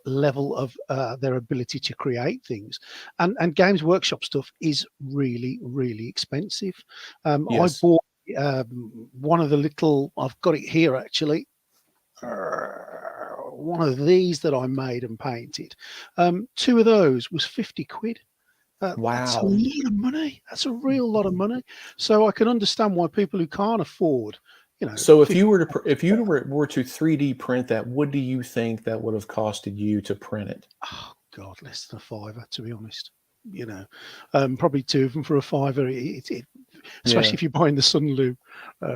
level of their ability to create things, and Games Workshop stuff is really, really expensive. Yes. I bought one of the little. I've got it here actually. One of these that I made and painted. 2 of those was 50 quid. Wow. That's a lot of money. That's a real lot of money. So I can understand why people who can't afford, So if you were to 3D print that, what do you think that would have costed you to print it? Oh God, less than a fiver, to be honest. Probably 2 of them for a fiver. Especially if you're buying the Sunlu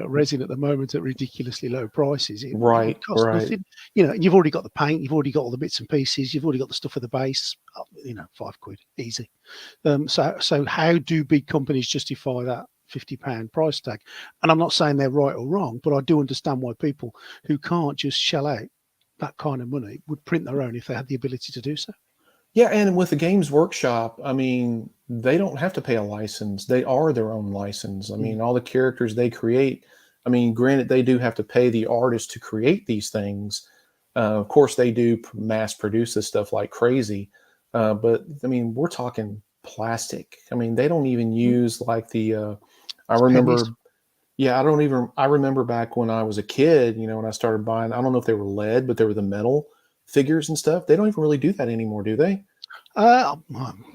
resin at the moment at ridiculously low prices. It would cost nothing. You've already got the paint, you've already got all the bits and pieces, you've already got the stuff for the base. 5 quid, easy. So how do big companies justify that £50 price tag? And I'm not saying they're right or wrong, but I do understand why people who can't just shell out that kind of money would print their own if they had the ability to do so. Yeah, and with the Games Workshop, I mean, they don't have to pay a license. They are their own license. I mean, all the characters they create, I mean, granted, they do have to pay the artist to create these things. Of course, they do mass produce this stuff like crazy. But, I mean, we're talking plastic. I mean, they don't even use like I remember... pennies. Yeah, I remember back when I was a kid, when I started buying, I don't know if they were lead, but they were the metal figures and stuff. They don't even really do that anymore, do they? I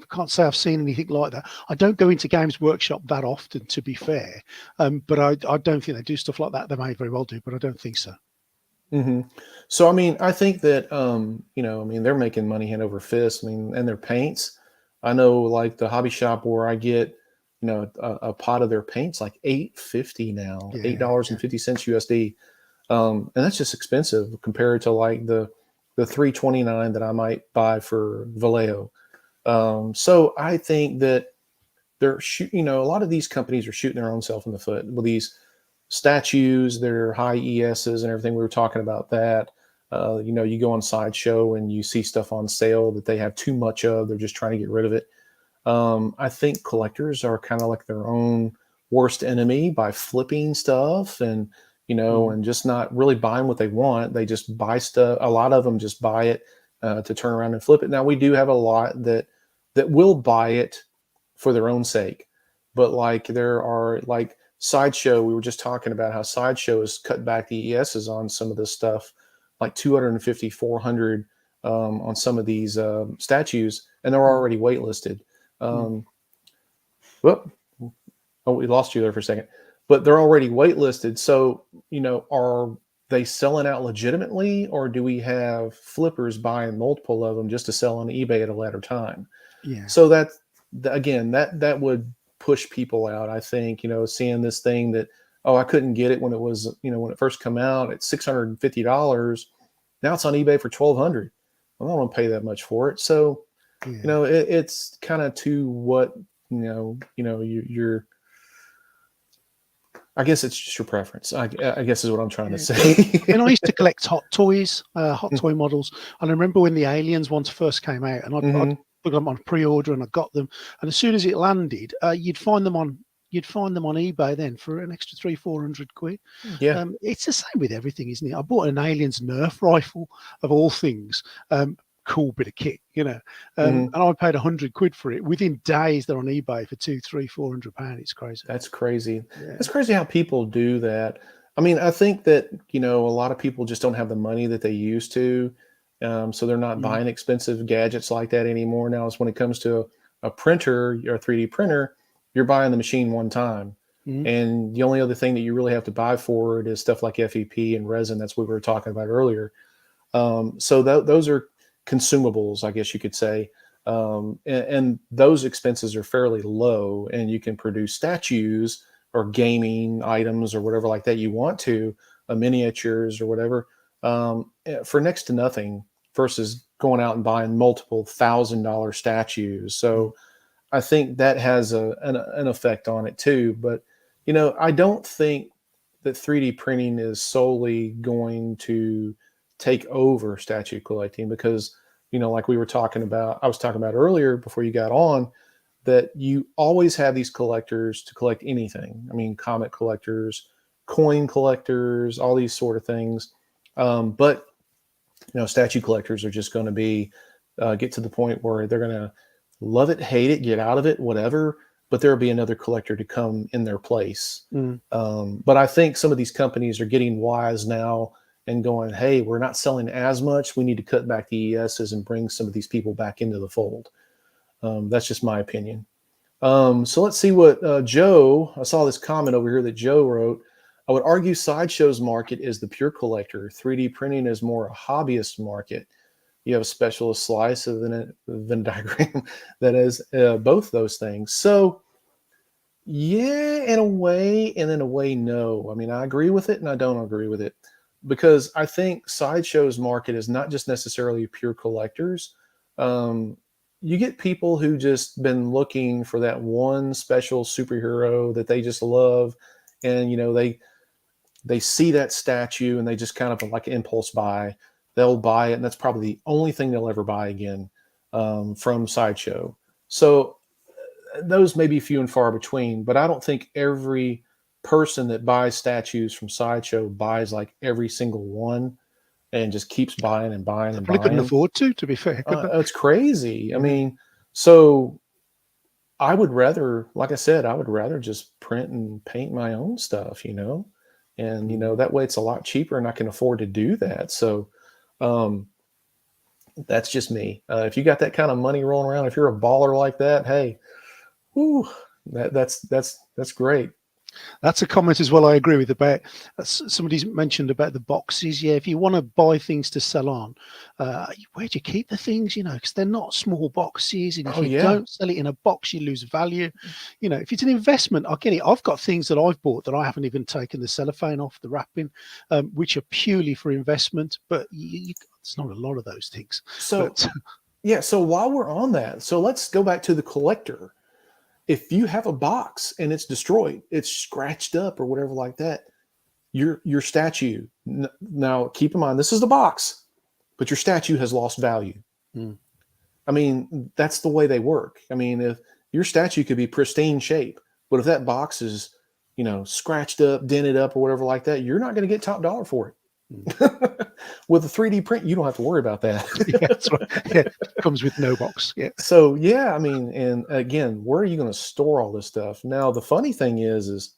can't say I've seen anything like that. I don't go into Games Workshop that often, to be fair. But I don't think they do stuff like that. They may very well do, but I don't think so. Mm-hmm. So, I mean, I think that, I mean, they're making money hand over fist. I mean, and their paints, I know like the hobby shop where I get, a pot of their paints, like $8.50 now, $8.50 USD. And that's just expensive compared to like the the 329 that I might buy for Vallejo. So I think that they're shooting, a lot of these companies are shooting their own self in the foot with these statues, their high ESs and everything. We were talking about that. You go on Sideshow and you see stuff on sale that they have too much of. They're just trying to get rid of it. I think collectors are kind of like their own worst enemy by flipping stuff and, Mm. and just not really buying what they want. They just buy stuff. A lot of them just buy it to turn around and flip it. Now we do have a lot that will buy it for their own sake, but like there are like Sideshow. We were just talking about how Sideshow has cut back the ESs on some of this stuff, like 250, 400 on some of these statues, and they're Mm. already waitlisted. Mm. Whoop. Oh, we lost you there for a second. But they're already waitlisted. So, are they selling out legitimately, or do we have flippers buying multiple of them just to sell on eBay at a later time? Yeah. So again, that would push people out. I think, seeing this thing that, oh, I couldn't get it when it was, when it first come out at $650. Now it's on eBay for 1,200. I don't want to pay that much for it. So, Yeah. it's kind of to what, you're, I guess it's just your preference. I guess is what I'm trying to Yeah. say. I mean, I used to collect hot toys, hot Mm. toy models, and I remember when the Aliens ones first came out, and I'd Hmm. put them on pre-order, and I got them, and as soon as it landed, you'd find them on eBay then for an extra 300-400 quid. Yeah. It's the same with everything, isn't it? I bought an Aliens Nerf rifle of all things. Cool bit of kit, Hmm. and I paid 100 quid for it. Within days, they're on eBay for 200, 300, 400 pounds. It's crazy. That's crazy. Yeah. It's crazy how people do that. I mean, I think that, a lot of people just don't have the money that they used to. So they're not Mm. buying expensive gadgets like that anymore. Now, it's when it comes to a printer or a 3D printer, you're buying the machine one time. Mm. And the only other thing that you really have to buy for it is stuff like FEP and resin. That's what we were talking about earlier. So those are consumables, I guess you could say. And those expenses are fairly low, and you can produce statues or gaming items or whatever like that you want to, miniatures or whatever, for next to nothing versus going out and buying multiple $1,000 statues. Mm. So I think that has an effect on it too. But I don't think that 3D printing is solely going to take over statue collecting because like I was talking about earlier before you got on, that you always have these collectors to collect anything. I mean, comic collectors, coin collectors, all these sort of things. But statue collectors are just going to be get to the point where they're going to love it, hate it, get out of it, whatever. But there'll be another collector to come in their place. Mm. But I think some of these companies are getting wise now and going, hey, we're not selling as much. We need to cut back the ESs and bring some of these people back into the fold. That's just my opinion. So let's see what Joe, I saw this comment over here that Joe wrote. I would argue Sideshow's market is the pure collector. 3D printing is more a hobbyist market. You have a specialist slice of the Venn diagram that is both those things. So, yeah, in a way, and in a way, no. I mean, I agree with it and I don't agree with it because I think Sideshow's market is not just necessarily pure collectors. Um, you get people who just been looking for that one special superhero that they just love, and they see that statue and they just kind of like impulse buy. They'll buy it, and that's probably the only thing they'll ever buy again from Sideshow. So those may be few and far between, but I don't think every person that buys statues from Sideshow buys like every single one and just keeps buying and buying They and probably couldn't buying. afford to be fair, could they? It's crazy. I Yeah. mean, so I would rather, like I said, I would rather just print and paint my own stuff, and Mm. that way it's a lot cheaper and I can afford to do that. So um, that's just me. If you got that kind of money rolling around, if you're a baller like that, hey, whew, that's great. That's a comment as well. I agree with about somebody's mentioned about the boxes. Yeah, if you want to buy things to sell on, where do you keep the things? Because they're not small boxes, and if Oh you yeah. don't sell it in a box, you lose value. If it's an investment, I get it. I've got things that I've bought that I haven't even taken the cellophane off the wrapping, which are purely for investment. But There's not a lot of those things. So, But yeah. So while we're on that, so let's go back to the collector. If you have a box and it's destroyed, it's scratched up or whatever like that, your statue. Now, keep in mind, this is the box, but your statue has lost value. Mm. I mean, that's the way they work. I mean, if your statue could be pristine shape, but if that box is, scratched up, dented up, or whatever like that, you're not going to get top dollar for it. With a 3D print, you don't have to worry about that. Yeah, that's right. Yeah, it comes with no box. Yeah. So yeah, I mean, and again, where are you going to store all this stuff? Now, the funny thing is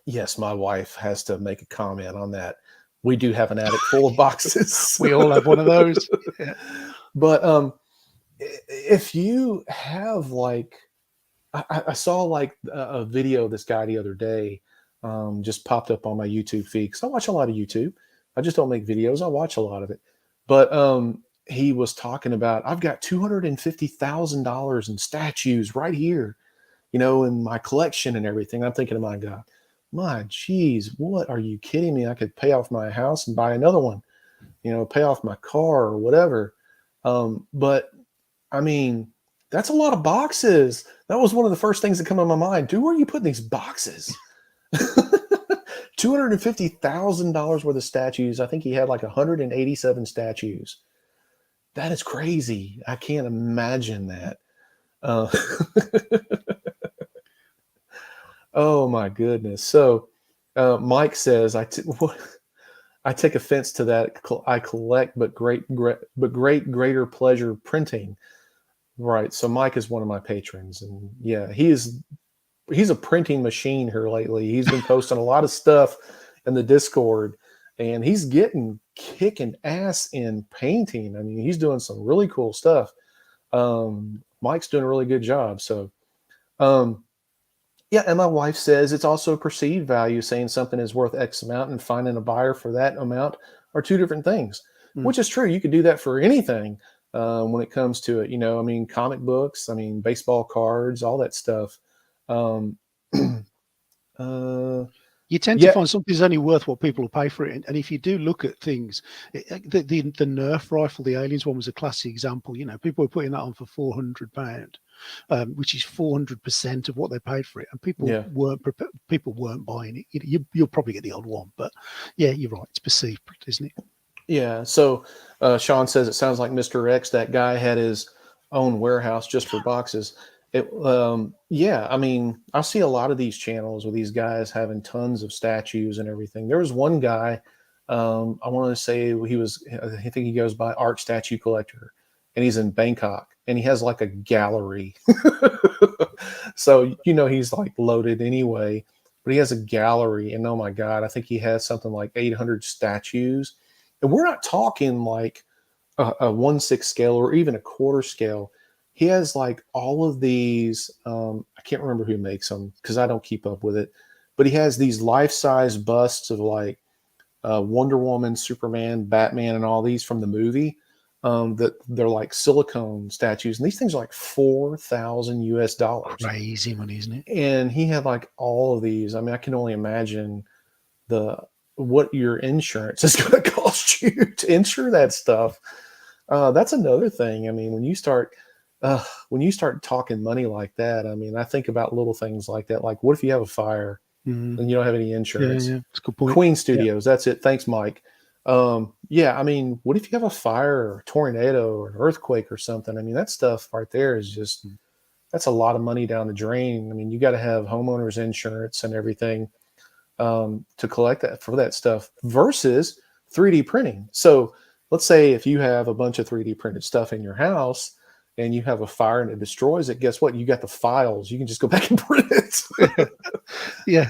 yes, my wife has to make a comment on that. We do have an attic full of boxes. We all have one of those. Yeah. But if you have I saw like a video of this guy the other day, just popped up on my YouTube feed because I watch a lot of YouTube. I just don't make videos. I watch a lot of it. But he was talking about, I've got $250,000 in statues right here, in my collection and everything. I'm thinking to my God, my geez, what are you kidding me? I could pay off my house and buy another one, pay off my car or whatever. But I mean, that's a lot of boxes. That was one of the first things that come in my mind. Dude, where are you putting these boxes? $250,000 worth of statues. I think he had like 187 statues. That is crazy. I can't imagine that. Oh my goodness. So Mike says, I take offense to that. I collect, but greater pleasure printing. Right. So Mike is one of my patrons, and yeah, he's a printing machine here lately. He's been posting a lot of stuff in the Discord, and he's kicking ass in painting. I mean, he's doing some really cool stuff. Mike's doing a really good job. So, yeah. And my wife says it's also perceived value. Saying something is worth X amount and finding a buyer for that amount are two different things, which is true. You could do that for anything. When it comes to it, I mean, comic books, I mean, baseball cards, all that stuff. You tend to find something's only worth what people will pay for it. And if you do look at things, the Nerf rifle, the Aliens one was a classic example. People were putting that on for £400, which is 400% of what they paid for it. And people weren't buying it. You'll probably get the odd one, but yeah, you're right. It's perceived, isn't it? Yeah. So Sean says it sounds like Mr. X, that guy had his own warehouse just for boxes. Yeah, I mean, I see a lot of these channels with these guys having tons of statues and everything. There was one guy, I want to say I think he goes by Art Statue Collector, and he's in Bangkok, and he has like a gallery. So, he's like loaded anyway, but he has a gallery, and oh my God, I think he has something like 800 statues. And we're not talking like a 1/6 scale or even a quarter scale. He has like all of these. I can't remember who makes them because I don't keep up with it. But he has these life-size busts of like Wonder Woman, Superman, Batman, and all these from the movie. That they're like silicone statues, and these things are like $4,000. Crazy money, isn't it? And he had like all of these. I mean, I can only imagine what your insurance is going to cost you to insure that stuff. That's another thing. I mean, when you start talking money like that, I mean, I think about little things like that. Like, what if you have a fire and you don't have any insurance? Yeah, that's a good point. Queen Studios. Yeah. That's it. Thanks, Mike. Yeah. I mean, what if you have a fire or a tornado or an earthquake or something? I mean, that stuff right there is just, that's a lot of money down the drain. I mean, you got to have homeowners insurance and everything to collect that for that stuff versus 3D printing. So let's say if you have a bunch of 3D printed stuff in your house and you have a fire and it destroys it, guess what? You got the files. You can just go back and print it. Yeah.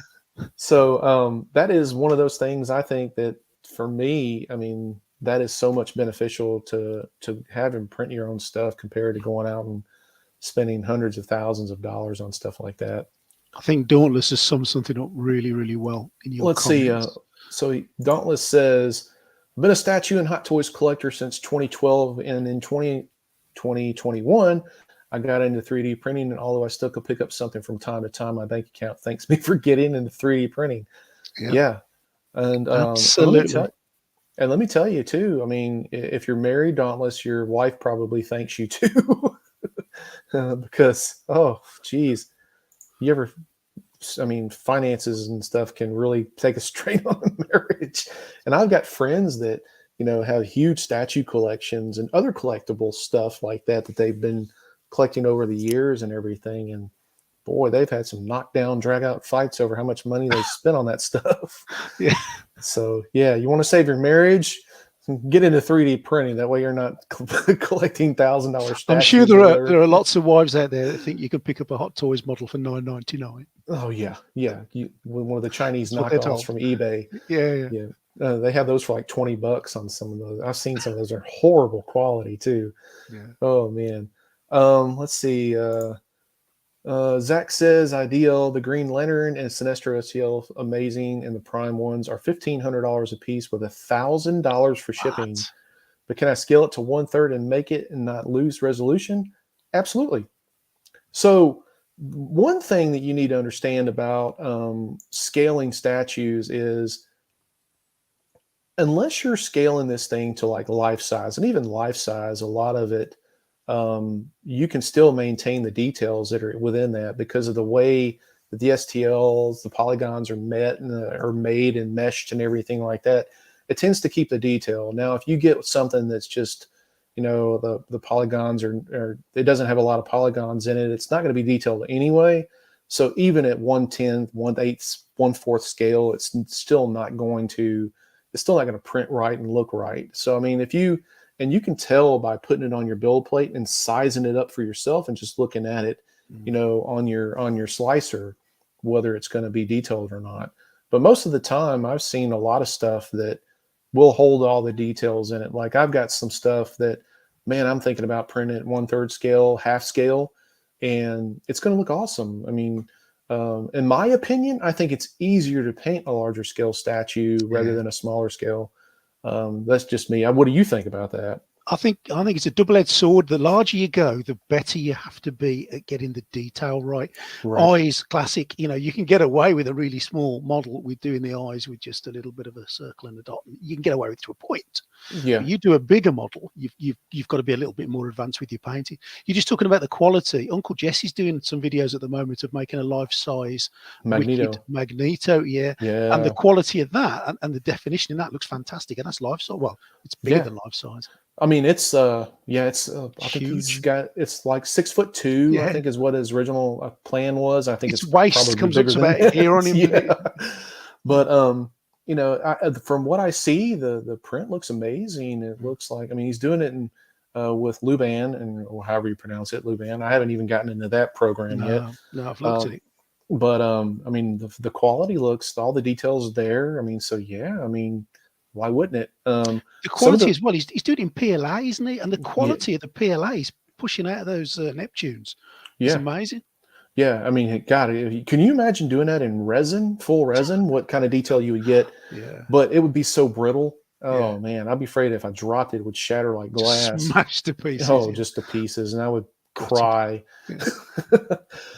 So that is one of those things I think that for me, I mean, that is so much beneficial to have and print your own stuff compared to going out and spending hundreds of thousands of dollars on stuff like that. I think Dauntless has summed something up really, really well in your comments. See. So Dauntless says, I've been a statue and Hot Toys collector since 2012, and in 2021, I got into 3D printing, and although I still could pick up something from time to time, my bank account thanks me for getting into 3D printing. Yeah. And absolutely. And let me tell you too, I mean, if you're married, Dauntless, your wife probably thanks you too. Because, oh, geez, you ever, I mean, finances and stuff can really take a strain on a marriage. And I've got friends that, have huge statue collections and other collectible stuff like that they've been collecting over the years and everything. And boy, they've had some knockdown, drag out fights over how much money they spent on that stuff. Yeah. So, yeah, you want to save your marriage? Get into 3D printing. That way you're not collecting $1,000 statues. I'm sure there are lots of wives out there that think you can pick up a Hot Toys model for $9.99. Oh, yeah. Yeah. One of the Chinese That's what they're knockoffs told. from eBay. Yeah. Yeah. They have those for like $20 on some of those. I've seen some of those. Are horrible quality too. Yeah. Oh, man. Let's see. Zach says ideal. The Green Lantern and Sinestro STL amazing, and the Prime ones are $1,500 a piece with $1,000 for shipping. What? But can I scale it to 1/3 and make it and not lose resolution? Absolutely. So one thing that you need to understand about scaling statues is, unless you're scaling this thing to like life size, and even life size, a lot of it, you can still maintain the details that are within that because of the way that the STLs, the polygons are met and are made and meshed and everything like that. It tends to keep the detail. Now, if you get something that's just, the polygons are it doesn't have a lot of polygons in it, it's not going to be detailed anyway. So even at 1/10, 1/8, 1/4 scale, it's still not going to print right and look right. So, I mean, and you can tell by putting it on your build plate and sizing it up for yourself and just looking at it, on your slicer, whether it's going to be detailed or not. But most of the time, I've seen a lot of stuff that will hold all the details in it. Like I've got some stuff that, man, I'm thinking about printing at 1/3 scale, half scale, and it's going to look awesome. I mean, in my opinion, I think it's easier to paint a larger scale statue rather than a smaller scale. That's just me. What do you think about that? I think it's a double-edged sword. The larger you go, the better you have to be at getting the detail right. Eyes, classic. You can get away with a really small model with doing the eyes with just a little bit of a circle and a dot. You can get away with it to a point. Yeah. But you do a bigger model, you've got to be a little bit more advanced with your painting. You're just talking about the quality. Uncle Jesse's doing some videos at the moment of making a life-size Magneto. Yeah. And the quality of that and the definition in that looks fantastic. And that's life-size. Well, it's bigger than life-size. I mean, it's I think it's like 6'2", I think is what his original plan was. I think its waist comes up to about here on him. Yeah. But from what I see, the print looks amazing. It looks like, I mean, he's doing it with Luban, or however you pronounce it, Luban. I haven't even gotten into that program yet. No, I've looked at it. But I mean, the quality looks, all the details there. I mean, so yeah, I mean, why wouldn't it? The quality as well. He's doing it in PLA, isn't he? And the quality of the PLA is pushing out of those Neptunes. It's amazing. Yeah, I mean, God, can you imagine doing that in resin, full resin? What kind of detail you would get? Yeah. But it would be so brittle. Oh man, I'd be afraid if I dropped it, it would shatter like glass. Smash to pieces. Oh, just to pieces, and I would cry.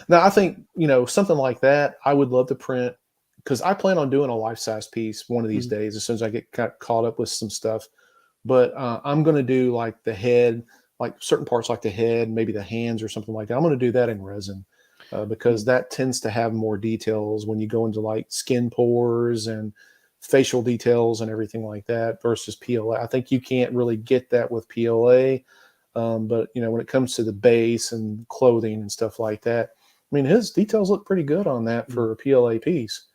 Now, I think, something like that, I would love to print, because I plan on doing a life-size piece one of these days as soon as I get caught up with some stuff. But I'm going to do like the head, like certain parts like the head, maybe the hands or something like that. I'm going to do that in resin because that tends to have more details when you go into like skin pores and facial details and everything like that versus PLA. I think you can't really get that with PLA. But, when it comes to the base and clothing and stuff like that, I mean, his details look pretty good on that for a PLA piece.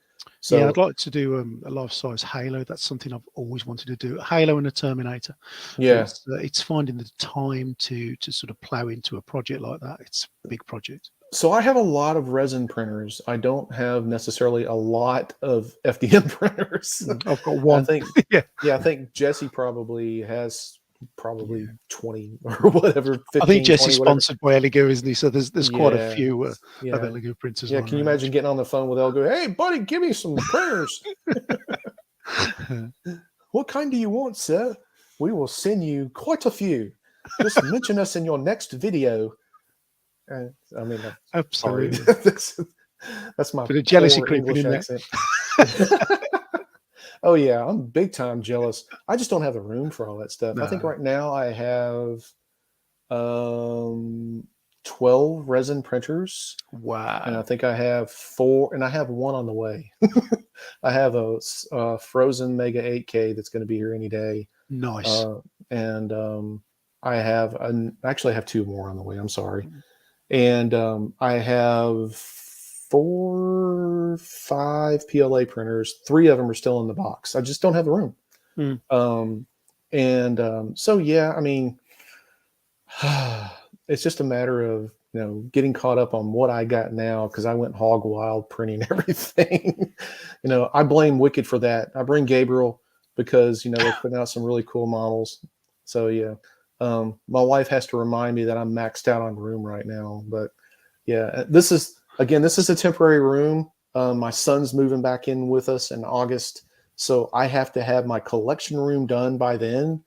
So, yeah, I'd like to do a life-size Halo. That's something I've always wanted to do. Halo and a Terminator. Yeah, it's finding the time to sort of plow into a project like that. It's a big project. So I have a lot of resin printers. I don't have necessarily a lot of FDM printers. I've got one. I think, I think Jesse probably has 20 or whatever. 15, I think Jesse's 20, sponsored by Elegoo, isn't he? So there's quite a few of Elegoo printers. Yeah, can you imagine getting on the phone with Elegoo? Hey, buddy, give me some printers. What kind do you want, sir? We will send you quite a few. Just mention us in your next video. I mean, absolutely. That's my bit of jealousy creeping in there. Oh yeah, I'm big time jealous. I just don't have the room for all that stuff. I think No. right now I have um 12 resin printers, and I Wow. think I have 4, and I have one on the way. I have a frozen Mega 8K that's going to be here any day. Nice. Uh, and I have actually I have 2 more on the way. I'm sorry. And I have 4, 5 PLA printers. 3 of them are still in the box. I just don't have the room. Mm. Um, and so yeah, I mean, it's just a matter of getting caught up on what I got now because I went hog wild printing everything. I blame Wicked for that. I bring Gabriel because they're putting out some really cool models. So yeah, my wife has to remind me that I'm maxed out on room right now. But yeah, this is a temporary room. My son's moving back in with us in August, so I have to have my collection room done by then,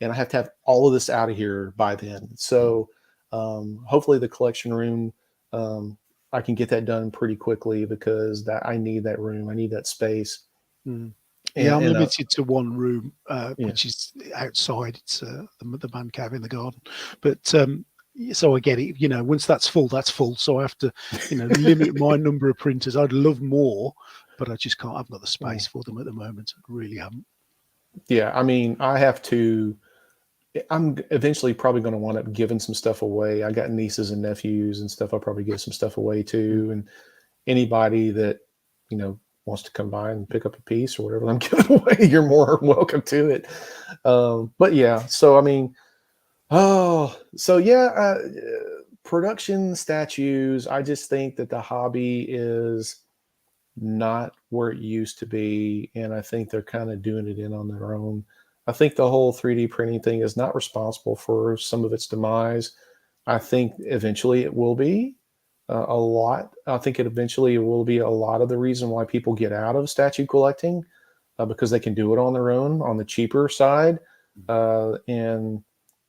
and I have to have all of this out of here by then. So hopefully the collection room, I can get that done pretty quickly because I need that room. I need that space. Mm. Yeah, And, I'm and limited to one room, yeah, which is outside. It's the man cave in the garden. But so I get it. Once that's full, that's full. So I have to, limit my number of printers. I'd love more, but I just can't. I've got the space for them at the moment. I really haven't. yeah. I mean, I'm eventually probably going to wind up giving some stuff away. I got nieces and nephews and stuff. I'll probably give some stuff away Mm. too. And anybody that, wants to come by and pick up a piece or whatever I'm giving away, you're more welcome to it. But yeah, so I mean, so yeah, production statues. I just think that the hobby is not where it used to be, and I think they're kind of doing it in on their own. I think the whole 3D printing thing is not responsible for some of its demise. I think eventually it will be a lot. I think it eventually will be a lot of the reason why people get out of statue collecting because they can do it on their own on the cheaper side, and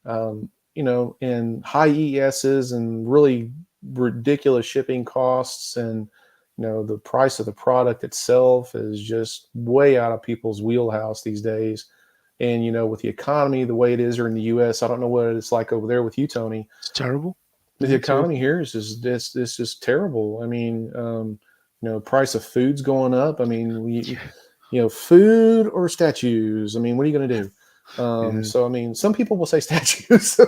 and high ESs and really ridiculous shipping costs, and the price of the product itself is just way out of people's wheelhouse these days. And with the economy the way it is here in the U.S., I don't know what it's like over there with you, Tony. It's terrible. The Yeah, it's economy awful. here is just terrible. I mean, price of food's going up. I mean, food or statues. I mean, what are you going to do? Yeah. So, I mean, some people will say statues,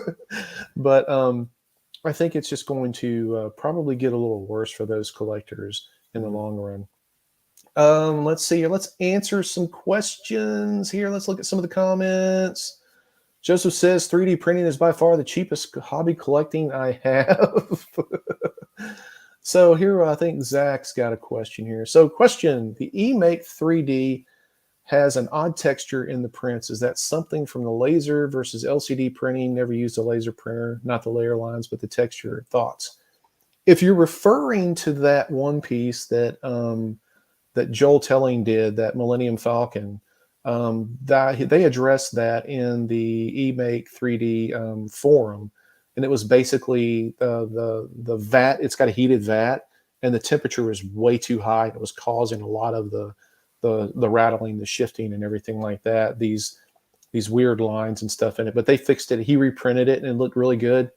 but I think it's just going to probably get a little worse for those collectors in the Mm. long run. Let's see here. Let's answer some questions here. Let's look at some of the comments. Joseph says 3D printing is by far the cheapest hobby collecting I have. So here, I think Zach's got a question here. So question, the eMake 3D has an odd texture in the prints. Is that something from the laser versus LCD printing? Never used a laser printer, not the layer lines, but the texture. Thoughts? If you're referring to that one piece that Joel Telling did, that Millennium Falcon, that they addressed that in the eMake 3D forum, and it was basically the vat. It's got a heated vat, and the temperature was way too high. It was causing a lot of the rattling, the shifting, and everything like that. These weird lines and stuff in it, but they fixed it. He reprinted it, and it looked really good.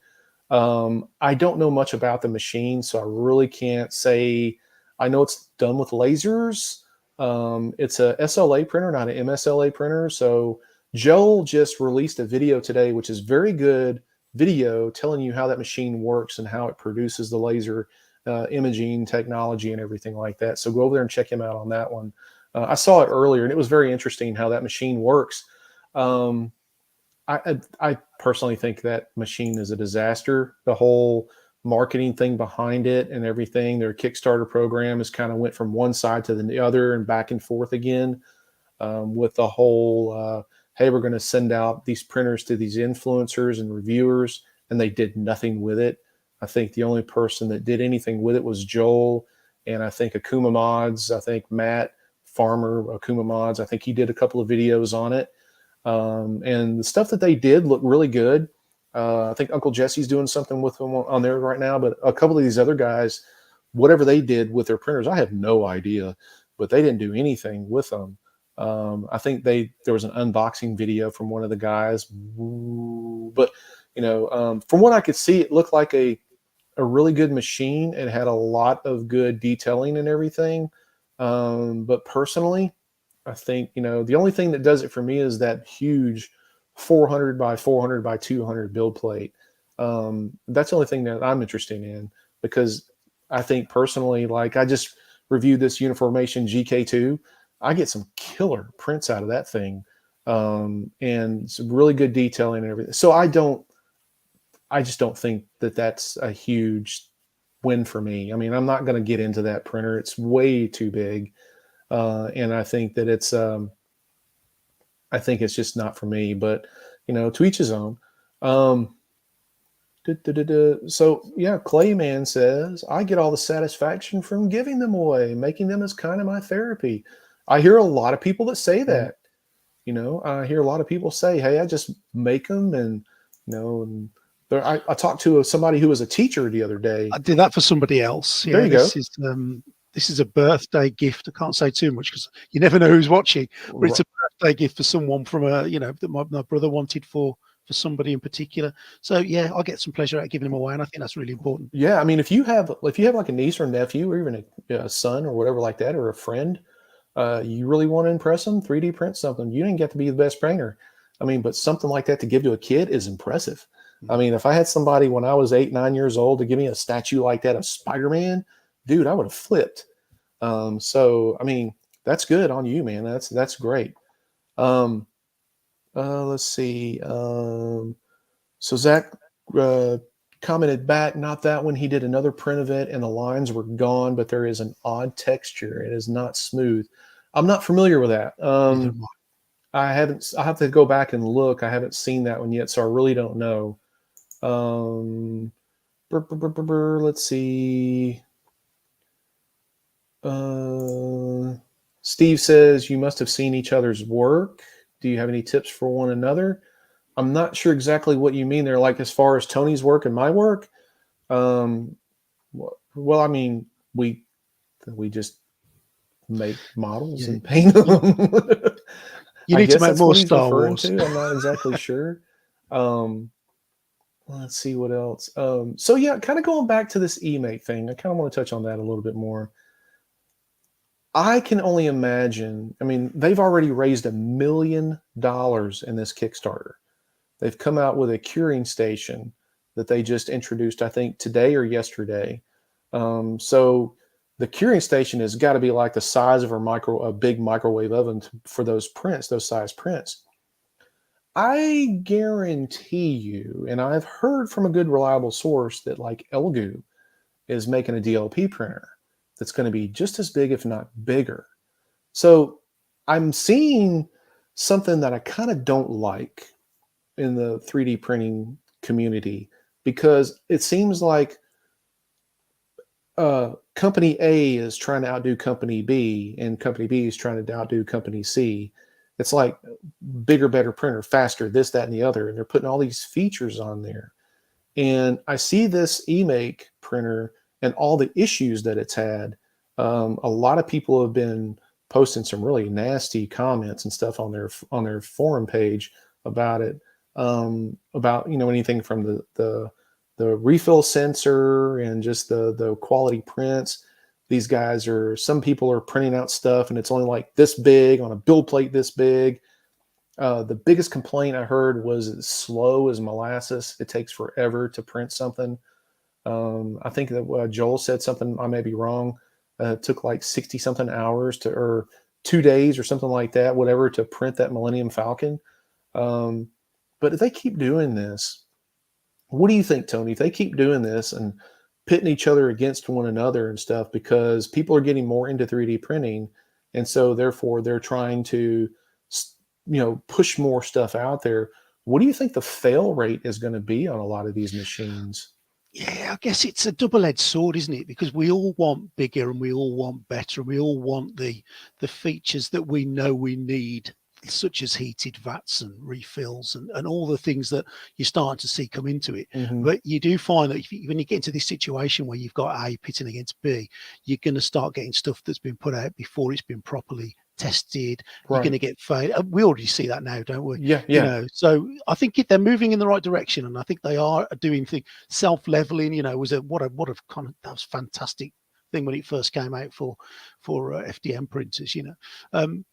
I don't know much about the machine, so I really can't say. I know it's done with lasers. It's a SLA printer, not an MSLA printer. So Joel just released a video today, which is very good video telling you how that machine works and how it produces the laser imaging technology and everything like that. So go over there and check him out on that one. I saw it earlier, and it was very interesting how that machine works. Um, I personally think that machine is a disaster. The whole marketing thing behind it and everything, their Kickstarter program has kind of went from one side to the other and back and forth again, with the whole, hey, we're going to send out these printers to these influencers and reviewers, and they did nothing with it. I think the only person that did anything with it was Joel, and I think Akuma Mods. I think Matt Farmer, Akuma Mods, I think he did a couple of videos on it. And the stuff that they did looked really good. I think Uncle Jesse's doing something with them on there right now, but a couple of these other guys, whatever they did with their printers, I have no idea, but they didn't do anything with them. I think there was an unboxing video from one of the guys, but from what I could see, it looked like a really good machine. It had a lot of good detailing and everything. But personally, I think, the only thing that does it for me is that huge 400 by 400 by 200 build plate. That's the only thing that I'm interested in, because I think personally, like, I just reviewed this Uniformation GK2. I get some killer prints out of that thing, and some really good detailing and everything. So I just don't think that that's a huge win for me. I mean, I'm not going to get into that printer. It's way too big. And I think it's just not for me, but to each his own. Um, so yeah, Clayman says, I get all the satisfaction from giving them away. Making them is kind of my therapy. I hear a lot of people that say Mm. that. I hear a lot of people say, hey, I just make them, and and I talked to somebody who was a teacher the other day. I did that for somebody else. There Yeah, you go. this is a birthday gift. I can't say too much because you never know who's watching, but it's R- a birthday gift for someone from that my brother wanted for somebody in particular. So yeah, I get some pleasure out of giving them away, and I think that's really important. Yeah, I mean, if you have like a niece or nephew, or even a son or whatever like that, or a friend, you really want to impress them, 3D print something. You didn't get to be the best painter. I mean, but something like that to give to a kid is impressive. I Mm. mean, if I had somebody when I was 8, 9 years old to give me a statue like that of Spider-Man, dude, I would have flipped. So I mean, that's good on you, man. That's great. Um, let's see. So Zach uh, commented back, not that one. He did another print of it, and the lines were gone, but there is an odd texture. It is not smooth. I'm not familiar with that. Neither am I haven't. I have to go back and look. I haven't seen that one yet, so I really don't know. Um, let's see. Uh, Steve says you must have seen each other's work. Do you have any tips for one another? I'm not sure exactly what you mean there. Like, as far as Tony's work and my work. Um, well, I mean, we just make models I. and paint Yeah, them. you I need to guess make that's more what he's Star referring Wars. to. I'm not exactly sure. Um, let's see what else. So yeah, kind of going back to this e-make thing, I kind of want to touch on that a little bit more. I can only imagine. I mean, they've already raised $1 million in this Kickstarter. They've come out with a curing station that they just introduced, I think, today or yesterday. So the curing station has got to be like the size of a big microwave oven for those prints, those size prints. I guarantee you, and I've heard from a good reliable source that like Elgu is making a DLP printer that's going to be just as big, if not bigger. So I'm seeing something that I kind of don't like in the 3D printing community, because it seems like company A is trying to outdo company B, and company B is trying to outdo company C. It's like bigger, better printer, faster, this, that, and the other. And they're putting all these features on there. And I see this eMake printer and all the issues that it's had. A lot of people have been posting some really nasty comments and stuff on their forum page about it. About anything from the refill sensor and just the quality prints. These guys some people are printing out stuff and it's only like this big on a build plate this big. The biggest complaint I heard was it's slow as molasses. It takes forever to print something. I think that Joel said something, I may be wrong. It took like 60 something hours or 2 days or something like that, whatever, to print that Millennium Falcon. Um, but if they keep doing this, what do you think, Tony? If they keep doing this and pitting each other against one another and stuff, because people are getting more into 3D printing, and so therefore they're trying to, push more stuff out there. What do you think the fail rate is going to be on a lot of these machines? Yeah, I guess it's a double-edged sword, isn't it? Because we all want bigger and we all want better and we all want the features that we know we need, such as heated vats and refills and all the things that you're starting to see come into it. Hmm. But you do find that when you get into this situation where you've got A pitting against B, you're going to start getting stuff that's been put out before it's been properly tested. You're going Right. to get failed. We already see that now, don't we? Yeah. Yeah. So I think they're moving in the right direction, and I think they are doing things. Self-leveling, was what a kind of, that was fantastic thing when it first came out for FDM printers.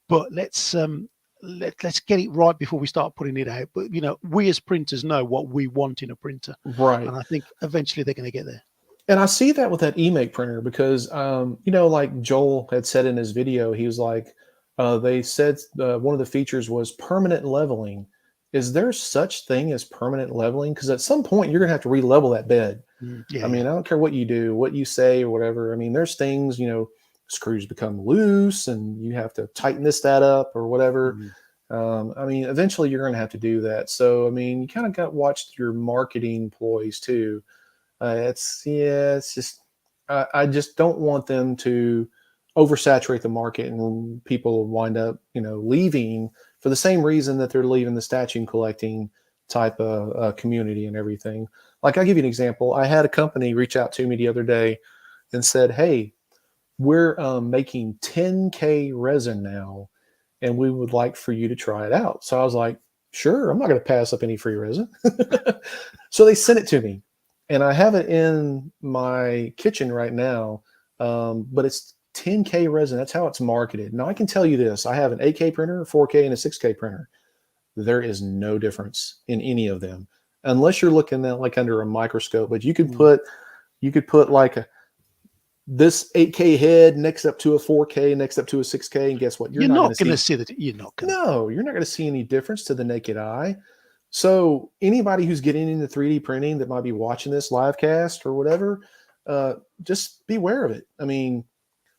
But let's get it right before we start putting it out. But we as printers know what we want in a printer, Right. and I think eventually they're going to get there. And I see that with that eMake printer because, like Joel had said in his video, he was like, they said one of the features was permanent leveling. Is there such thing as permanent leveling? Because at some point you're going to have to re-level that bed. Yeah, I yeah. mean, I don't care what you do, what you say, or whatever. I mean, there's things, screws become loose and you have to tighten that up or whatever. Mhm. I mean, eventually you're going to have to do that. So, I mean, you kind of got watched your marketing ploys too. It's just I just don't want them to oversaturate the market and people wind up leaving for the same reason that they're leaving the statue collecting type of community and everything. Like I'll give you an example. I had a company reach out to me the other day and said, "Hey, we're making 10K resin now, and we would like for you to try it out." So I was like, "Sure, I'm not going to pass up any free resin." So they sent it to me, and I have it in my kitchen right now. But it's 10K resin. That's how it's marketed. Now I can tell you this: I have an 8K printer, a 4K, and a 6K printer. There is no difference in any of them, unless you're looking at like under a microscope. But Mm. you could put like this 8K head next up to a 4K, next up to a 6K, and guess what? You're You're not going to not going to see. see that. You're not going to. No, you're not going to see any difference to the naked eye. So anybody who's getting into 3D printing that might be watching this live cast or whatever, just beware of it. I mean,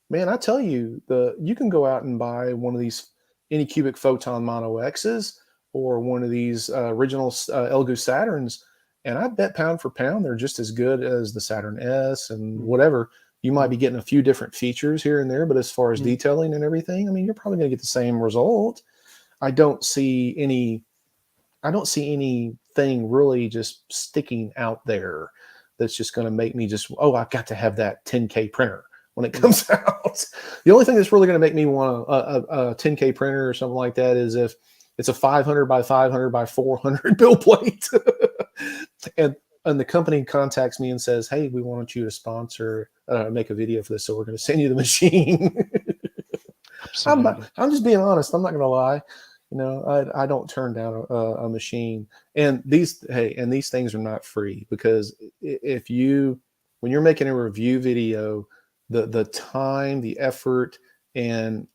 man, I tell you, you can go out and buy one of these Anycubic Photon Mono X's or one of these original Elegoo Saturns, and I bet pound for pound they're just as good as the Saturn S and Mm. whatever. You might Mm. be getting a few different features here and there, but as far as Mm. detailing and everything, I mean, you're probably going to get the same result. I don't see any I don't see anything really just sticking out there that's just going to make me just, oh, I've got to have that 10K printer when it Mm. comes out. The only thing that's really going to make me want a 10K printer or something like that is if it's a 500 by 500 by 400 bill plate. and and the company contacts me and says, "Hey, we want you to sponsor, make a video for this, so we're going to send you the machine." Absolutely. I'm just being honest. I'm not going to lie. I don't turn down a machine. And these things are not free because if when you're making a review video, the time, the effort, and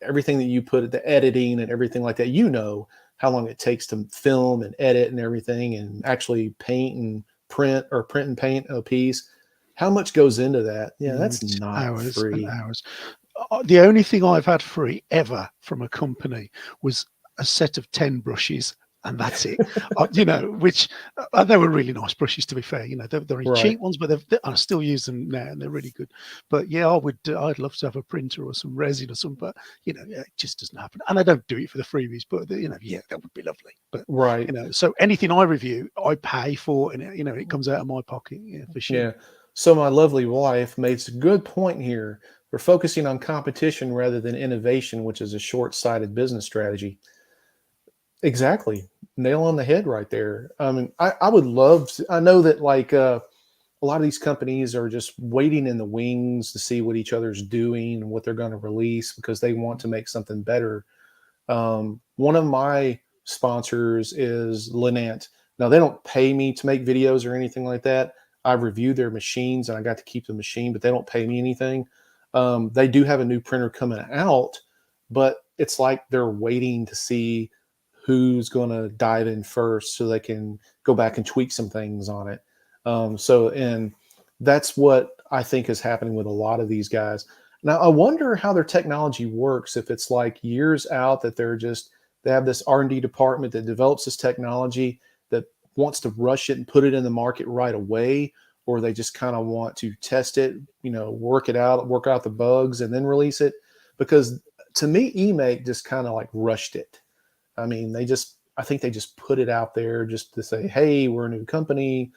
everything that you put at the editing and everything like that, how long it takes to film and edit and everything, and actually paint and print or print and paint a piece. How much goes into that? Yeah, that's It's not hours and free. hours. The only thing I've had free ever from a company was a set of 10 brushes, and that's it. Which they were really nice brushes, to be fair. They're very Right. cheap ones, but I still use them now, and they're really good. But yeah, I'd love to have a printer or some resin or something, but yeah, it just doesn't happen. And I don't do it for the freebies, but yeah, that would be lovely. But Right. so anything I review, I pay for, and it comes out of my pocket, yeah, for sure. Yeah. So my lovely wife makes a good point here. We're focusing on competition rather than innovation, which is a short-sighted business strategy. Exactly. Nail on the head right there. I mean, I would love to, I know that like a lot of these companies are just waiting in the wings to see what each other's doing and what they're going to release because they want to make something better. One of my sponsors is Linant. Now they don't pay me to make videos or anything like that. I review their machines and I got to keep the machine, but they don't pay me anything. They do have a new printer coming out, but it's like they're waiting to see who's going to dive in first so they can go back and tweak some things on it. And that's what I think is happening with a lot of these guys. Now, I wonder how their technology works. If it's like years out that they have this R&D department that develops this technology that wants to rush it and put it in the market right away, or they just kind of want to test it, work it out, work out the bugs, and then release it. Because to me, eMake just kind of like rushed it. I mean, I think they just put it out there just to say, "Hey, we're a new company.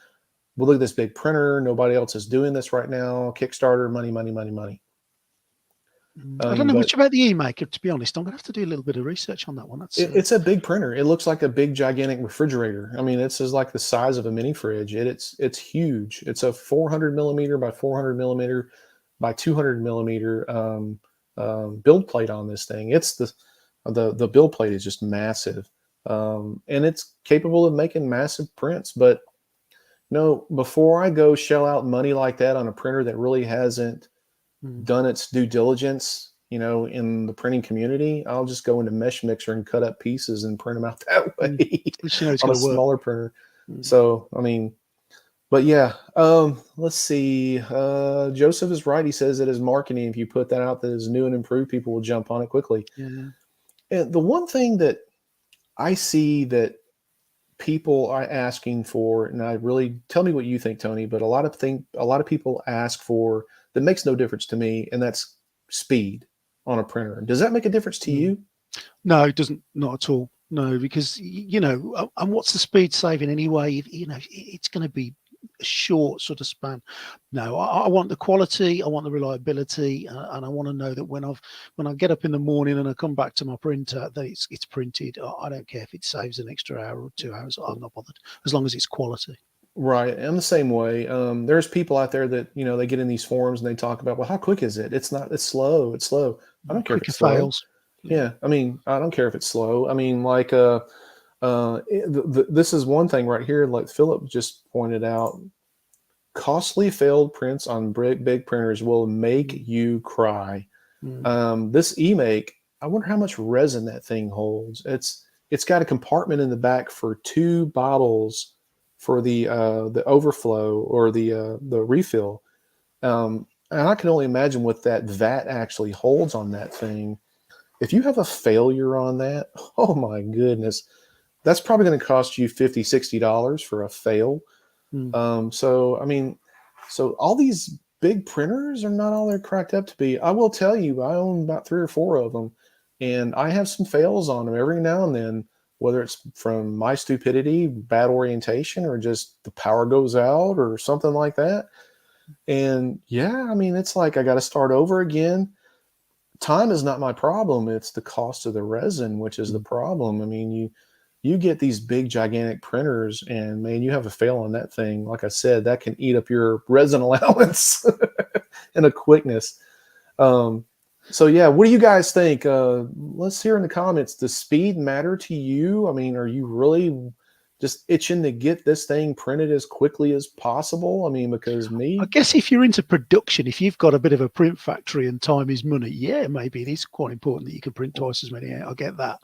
Well, look at this big printer. Nobody else is doing this right now. Kickstarter, money, money, money, money." I don't know But much about the eMaker, to be honest. I'm gonna have to do a little bit of research on that one. That's it's a big printer. It looks like a big gigantic refrigerator. I mean, it's just like the size of a mini fridge. It's huge. It's a 400 millimeter by 400 millimeter by 200 millimeter build plate on this thing. It's the build plate is just massive, and it's capable of making massive prints. But no, before I go shell out money like that on a printer that really hasn't mm, done its due diligence, in the printing community, I'll just go into Mesh Mixer and cut up pieces and print them out that mm. way At least you know it's on a gonna work. smaller printer. Mm, So, I mean, but yeah, let's see. Joseph is right. He says it is marketing. If you put that out that is new and improved, people will jump on it quickly. yeah. And the one thing that I see that people are asking for, and I really tell me what you think, Tony, but a lot of people ask for that makes no difference to me, and that's speed on a printer. Does that make a difference to Mm. you? No, it doesn't. Not at all. No, because and what's the speed saving anyway? It's going to be a short sort of span. No, I want the quality, I want the reliability, and I want to know that when I get up in the morning and I come back to my printer, that it's printed. I don't care if it saves an extra hour or 2 hours. I'm not bothered as long as it's quality. Right. I'm the same way. There's people out there that, they get in these forums and they talk about, well, how quick is it? It's not, it's slow. It's slow. I don't care if Quicker it's slow. fails. Yeah. Yeah. I mean, I don't care if it's slow. I mean, like, this is one thing right here, like Philip just pointed out, costly failed prints on big printers will make Mm, you cry. mm, This eMake, I wonder how much resin that thing holds. It's got a compartment in the back for 2 bottles for the overflow or the refill. And I can only imagine what that vat actually holds on that thing. If you have a failure on that, oh my goodness, that's probably going to cost you $50, $60 for a fail. mm. So I mean, so all these big printers are not all they're cracked up to be. I will tell you, I own about 3 or 4 of them, and I have some fails on them every now and then, whether it's from my stupidity, bad orientation, or just the power goes out or something like that. And yeah, I mean, it's like I got to start over again. Time is not my problem. It's the cost of the resin, which is the Mm. problem. I mean, you get these big gigantic printers and man, you have a fail on that thing. Like I said, that can eat up your resin allowance in a quickness. Um, so yeah, what do you guys think? Let's hear in the comments. Does speed matter to you? I mean, are you really just itching to get this thing printed as quickly as possible? I mean, because I me, guess if you're into production, if you've got a bit of a print factory and time is money, yeah, maybe it is quite important that you can print twice as many out. I get that.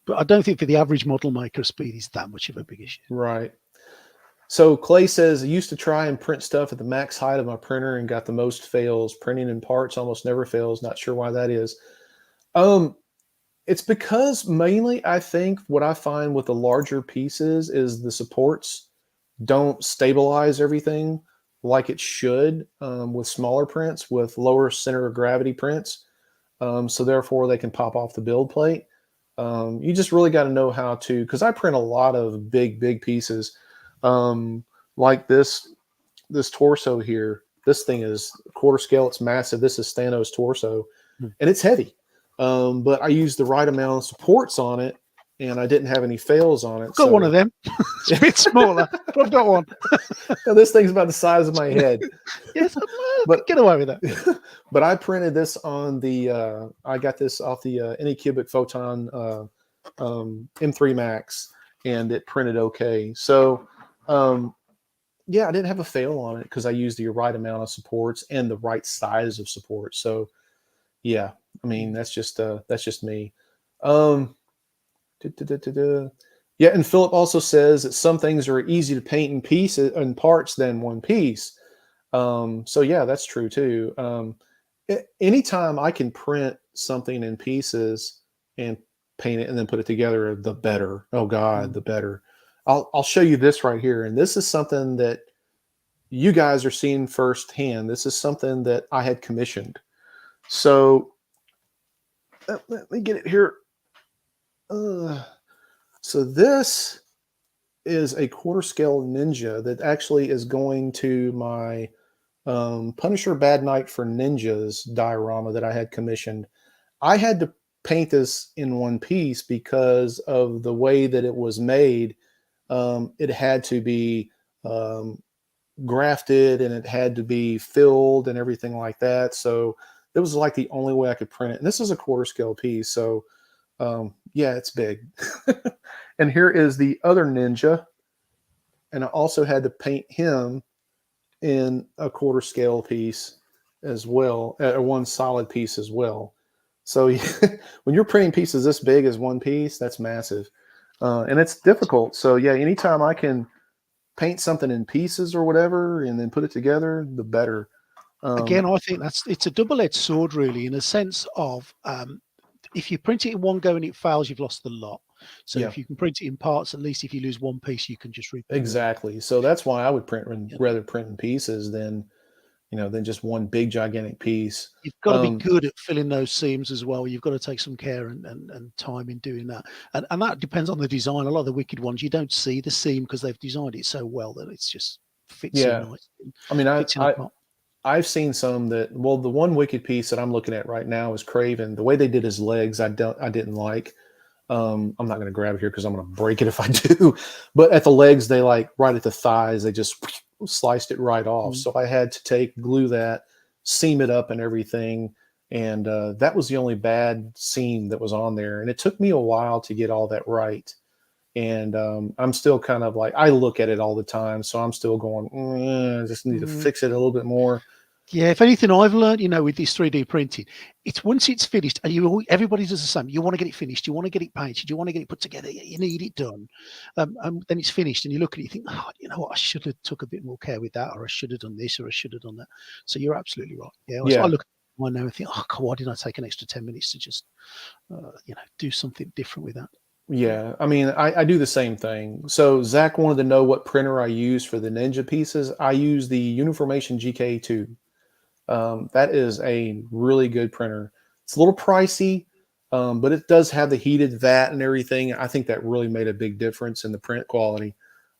But I don't think for the average model maker, speed is that much of a big issue. right. So Clay says, I used to try and print stuff at the max height of my printer and got the most fails. Printing in parts almost never fails. Not sure why that is. Um, it's because mainly I think what I find with the larger pieces is the supports don't stabilize everything like it should with smaller prints, with lower center of gravity prints. So therefore they can pop off the build plate. You just really got to know how to, because I print a lot of big pieces, um, like this torso here. This thing is quarter scale. It's massive. This is Stano's torso, Hmm. and it's heavy. But I used the right amount of supports on it, and I didn't have any fails on it. I've got one of So them. It's a bit smaller, but I've got one. this thing's about the size of my head. Yes, But get away with that. but I printed this on the. I got this off the Anycubic Photon M3 Max, and it printed okay. So. Yeah, I didn't have a fail on it because I used the right amount of supports and the right size of support. So yeah, I mean that's just me. Um, yeah, and Philip also says that some things are easy to paint in pieces in parts than one piece. So yeah, that's true too. Anytime I can print something in pieces and paint it and then put it together, the better. Oh God, Mm. the better. I'll show you this right here, and this is something that you guys are seeing firsthand. This is something that I had commissioned. So let me get it here. So this is a quarter scale Ninja that actually is going to my Punisher Bad Night for Ninjas diorama that I had commissioned. I had to paint this in one piece because of the way that it was made. It had to be um, grafted and it had to be filled and everything like that. So it was like the only way I could print it. And this is a quarter scale piece. So yeah, it's big. And here is the other ninja. And I also had to paint him in a quarter scale piece as well, one solid piece as well. So when you're printing pieces this big as one piece, that's massive. And it's difficult. So yeah, anytime I can paint something in pieces or whatever and then put it together, the better. Again, I think it's a double-edged sword, really, in a sense of if you print it in one go and it fails, you've lost the lot. So Yeah, if you can print it in parts, at least if you lose one piece, you can just reprint it. exactly. So that's why I would Yeah. rather print in pieces than, than just one big gigantic piece. You've got to be Um, good at filling those seams as well. You've got to take some care and time in doing that. And that depends on the design. A lot of the wicked ones, you don't see the seam because they've designed it so well that it's just fits in yeah, nice, I mean, fits in a pot. I've seen some that, well, the one wicked piece that I'm looking at right now is Craven. The way they did his legs, I didn't like. I'm not going to grab it here because I'm going to break it if I do. But at the legs, they like right at the thighs, they just sliced it right off. Mm. So I had to glue that, seam it up, and everything. And that was the only bad seam that was on there. And it took me a while to get all that right. And I'm still kind of like, I look at it all the time, so I'm still going, I just need to Mm. fix it a little bit more. Yeah, if anything I've learned, with this 3D printing, it's once it's finished, and everybody does the same. You want to get it finished, you want to get it painted, you want to get it put together, you need it done. And then it's finished, and you look at it, you think, oh, you know what, I should have took a bit more care with that, or I should have done this, or I should have done that. So you're absolutely right. Yeah, so I Yeah, look at mine now and think, oh, God, why did I take an extra 10 minutes to just, do something different with that? Yeah. yeah. I mean, I do the same thing. So Zach wanted to know what printer I use for the Ninja pieces. I use the Uniformation GK2. That is a really good printer. It's a little pricey, but it does have the heated vat and everything. I think that really made a big difference in the print quality.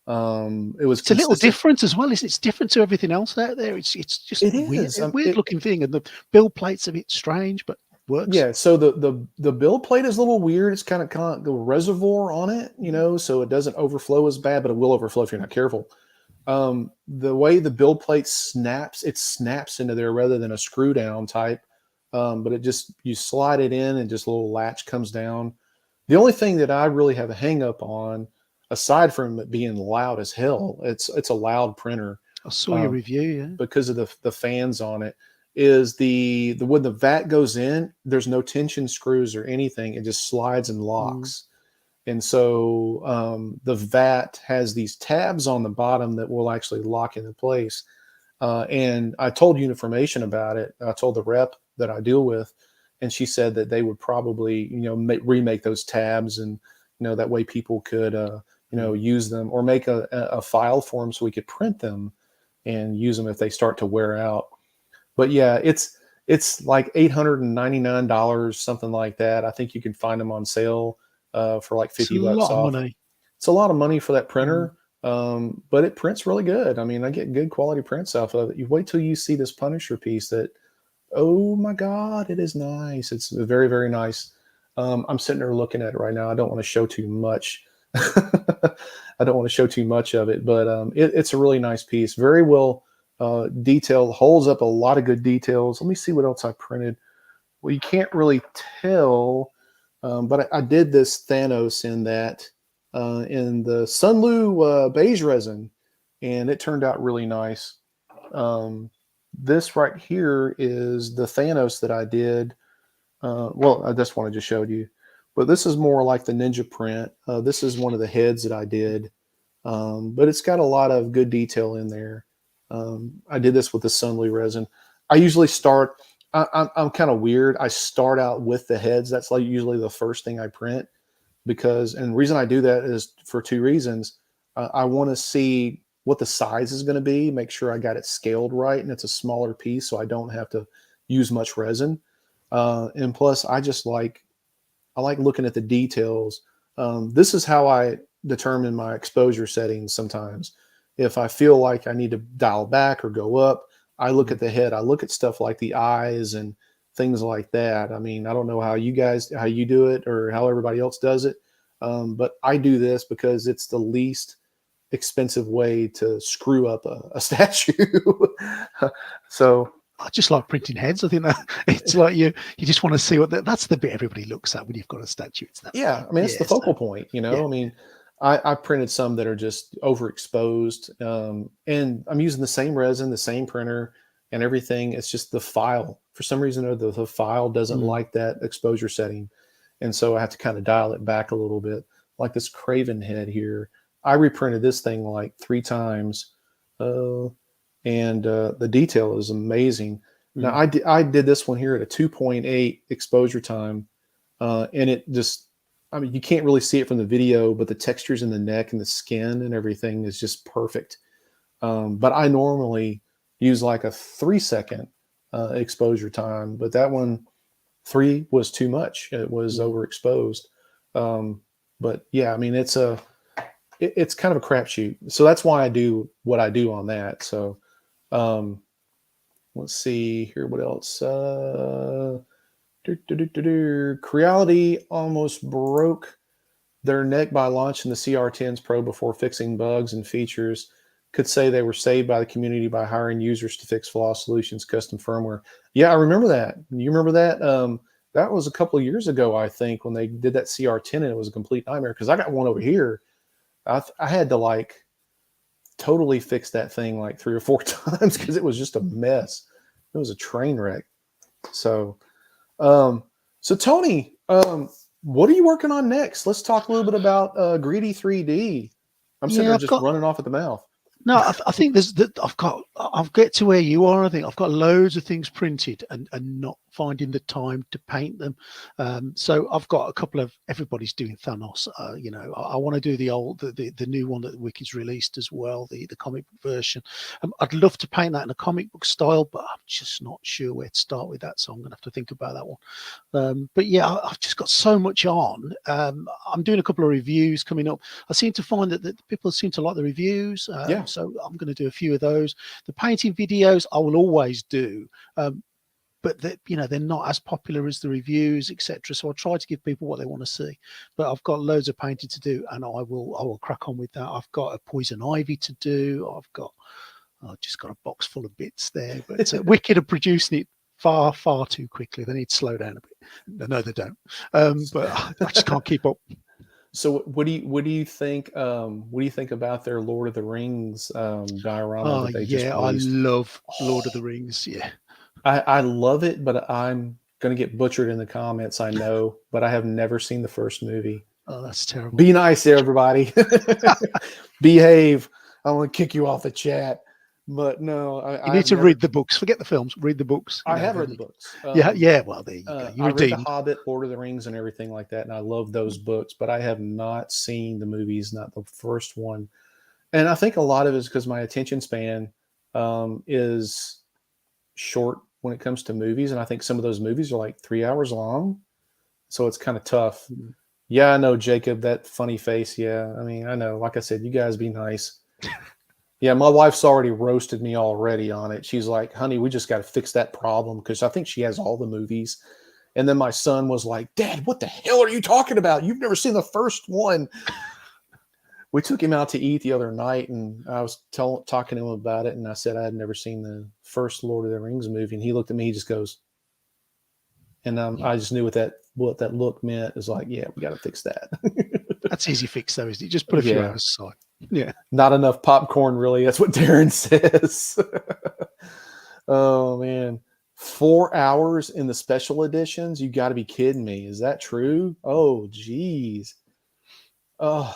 It was It's a little consistent. different as well. It's different to everything else out there. It's just It weird, is. a weird looking thing, and the build plate's a bit strange, but works. Yeah. So the build plate is a little weird. It's kind of the reservoir on it, so it doesn't overflow as bad, but it will overflow if you're not careful. The way the build plate snaps, it snaps into there rather than a screw down type. But it just, you slide it in and just a little latch comes down. The only thing that I really have a hang up on, aside from it being loud as hell, it's a loud printer, I saw your um, review, yeah. because of the fans on it, is the when the vat goes in, there's no tension screws or anything. It just slides and Mm, locks. And so the vat has these tabs on the bottom that will actually lock into place. And I told Uniformation about it. I told the rep that I deal with, and she said that they would probably, remake those tabs, and that way people could, mm. use them, or make a file for them so we could print them and use them if they start to wear out. But yeah, it's like $899, something like that. I think you can find them on sale for like It's a 50 bucks lot of off. money. It's a lot of money for that Mm. printer, but it prints really good. I mean, I get good quality prints off of it. You wait till you see this Punisher piece that, oh my God, it is nice. It's very, very nice. I'm sitting there looking at it right now. I don't want to show too much. I don't want to show too much of it, but it's a really nice piece. Very well detailed, holds up a lot of good details. Let me see what else I printed. Well, you can't really tell, but I did this Thanos in the Sunlu beige resin, and it turned out really nice. Um, this right here is the Thanos that I did. Well, that's one I just showed you, but this is more like the Ninja print. This is one of the heads that I did, but it's got a lot of good detail in there. I did this with the Sunlu resin. I usually start. I'm kind of weird. I start out with the heads. That's like usually the first thing I print, because, and the reason I do that is for two reasons. I want to see what the size is going to be, make sure I got it scaled right, and it's a smaller piece, so I don't have to use much resin. And plus, I like looking at the details. This is how I determine my exposure settings sometimes. If I feel like I need to dial back or go up, I look at the head. I look at stuff like the eyes and things like that. I mean, I don't know how you do it or how everybody else does it, but I do this because it's the least expensive way to screw up a statue. So I just like printing heads. I think that it's like you just want to see that's the bit everybody looks at when you've got a statue. It's that yeah, thing. I mean, it's the So, focal point, yeah. I mean, I printed some that are just overexposed, and I'm using the same resin, the same printer, and everything. It's just the file. For some reason, or the file doesn't Mm. like that exposure setting, and so I have to kind of dial it back a little bit. Like this Craven head here, I reprinted this thing like 3 times, uh, and the detail is amazing. Now, Mm. I did this one here at a 2.8 exposure time, and it just, I mean, you can't really see it from the video, but the textures in the neck and the skin and everything is just perfect. But I normally use like a 3 second exposure time, but that one 3 was too much. It was Mm. overexposed. But yeah, I mean, it's kind of a crapshoot. So that's why I do what I do on that. So um, let's see here. What else? Creality almost broke their neck by launching the CR10s Pro before fixing bugs and features. Could say they were saved by the community by hiring users to fix flaw solutions, custom firmware. Yeah, I remember that. You remember that? That was a couple of years ago, I think, when they did that CR10, and it was a complete nightmare because I got one over here. I had to like totally fix that thing like 3 or 4 times because it was just a mess. It was a train wreck. So, um, so Tony, what are you working on next? Let's talk a little bit about Greedy 3D. I'm sitting Yeah, there I've just got running off at the mouth. no. I think there's that. I'll get to where you are. I think I've got loads of things printed and not finding the time to paint them. So I've got a couple of everybody's doing Thanos. I want to do the new one that Wiki's released as well, the comic book version. I'd love to paint that in a comic book style, but I'm just not sure where to start with that. So I'm gonna have to think about that one. But yeah, I've just got so much on. I'm doing a couple of reviews coming up. I seem to find that people seem to like the reviews, Yeah. so I'm going to do a few of those. The painting videos I will always do, but they're not as popular as the reviews, etc. So I try to give people what they want to see. But I've got loads of painting to do, and I will crack on with that. I've got a poison ivy to do. I've just got a box full of bits there. But Wicked are producing it far too quickly. They need to slow down a bit. No, they don't. But I just can't keep up. So what do you think? What do you think about their Lord of the Rings diorama Oh that they just yeah, I released? love Lord of the Rings. Yeah. I love it, but I'm going to get butchered in the comments, I know, but I have never seen the first movie. Oh, that's terrible. Be nice, everybody. Behave. I want to kick you off the chat. But no, You need to read the books. Forget the films. Read the books. I have read the books. Yeah. Well, there you go. You're I read The redeemed. Hobbit, Lord of the Rings, and everything like that, and I love those books. But I have not seen the movies, not the first one. And I think a lot of it is because my attention span is short when it comes to movies, and I think some of those movies are like 3 hours long, so it's kind of tough. Mm. Yeah, I know, Jacob, that funny face. Yeah, I mean, I know. Like I said, you guys be nice. Yeah, my wife's already roasted me already on it. She's like, honey, we just got to fix that problem because I think she has all the movies. And then my son was like, Dad, what the hell are you talking about? You've never seen the first one. We took him out to eat the other night, and I was talking to him about it, and I said I had never seen the first Lord of the Rings movie, and he looked at me, he just goes, and I just knew what that look meant. Is like, yeah, we got to fix that. That's easy fix, though, isn't it? Just put a few Yeah. hours aside. Yeah. Not enough popcorn, really. That's what Darren says. Oh man, 4 hours in the special editions? You got to be kidding me. Is that true? Oh, geez. Oh,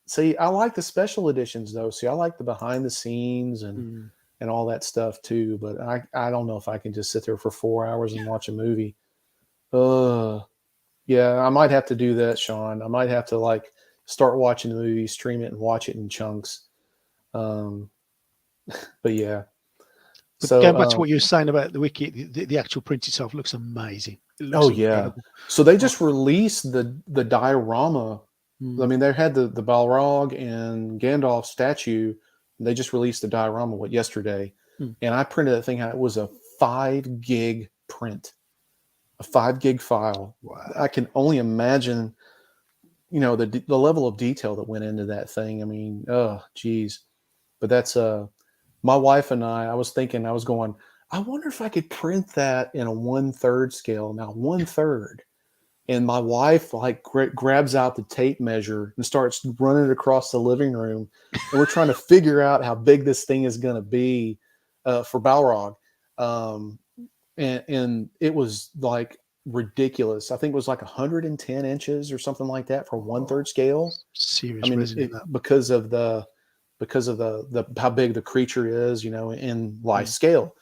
see, I like the special editions though. See, I like the behind the scenes and all that stuff too. But I don't know if I can just sit there for 4 hours and watch a movie. Yeah, I might have to do that, Sean. I might have to like start watching the movie, stream it, and watch it in chunks. But yeah. But So going back to what you were saying about the wiki, the actual print itself looks amazing. It looks incredible. So they just released the diorama. I mean, they had the Balrog and Gandalf statue. And they just released the diorama yesterday. Hmm. and I printed that thing out. It was a 5 gig print, a 5 gig file. Wow. I can only imagine, the level of detail that went into that thing. I mean, oh, geez. But that's my wife and I was thinking, I was going, I wonder if I could print that in a 1/3 scale. Now, 1/3. And my wife like grabs out the tape measure and starts running it across the living room, and we're trying to figure out how big this thing is going to be for Balrog. Um, and it was like ridiculous. I think it was like 110 inches or something like that for 1/3 scale. I Serious mean, resin in that. because of the how big the creature is, in life Mm. scale.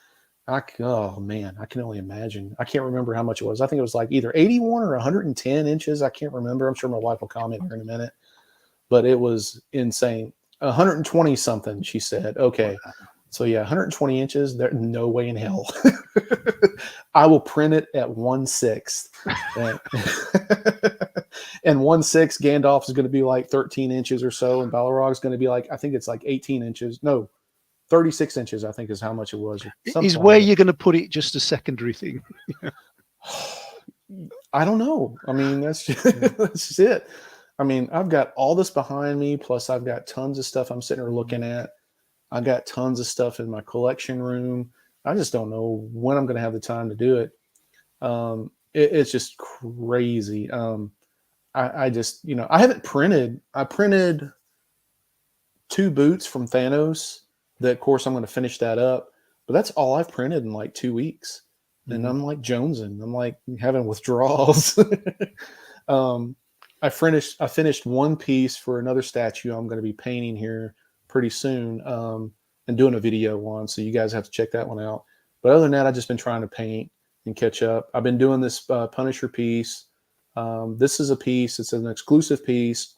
Oh man, I can only imagine. I can't remember how much it was. I think it was like either 81 or 110 inches. I can't remember. I'm sure my wife will comment here in a minute, but it was insane. 120 something, she said. Okay. Wow. So yeah, 120 inches. There's no way in hell. I will print it at 1/6. And, and 1/6 Gandalf is going to be like 13 inches or so, and Balrog is going to be like, I think it's like 18 inches. No, 36 inches, I think is how much it was. Or something Is like where that. you're going to put it just a secondary thing? I don't know. I mean, that's just, that's just it. I mean, I've got all this behind me, plus I've got tons of stuff I'm sitting here looking at. I've got tons of stuff in my collection room. I just don't know when I'm going to have the time to do it. It's just crazy. I just, I haven't printed. I printed 2 boots from Thanos. That, of course, I'm going to finish that up. But that's all I've printed in like 2 weeks. And Mhm. I'm like jonesing. I'm like having withdrawals. I finished one piece for another statue I'm going to be painting here pretty soon, and doing a video on. So you guys have to check that one out. But other than that, I've just been trying to paint and catch up. I've been doing this Punisher piece. This is a piece. It's an exclusive piece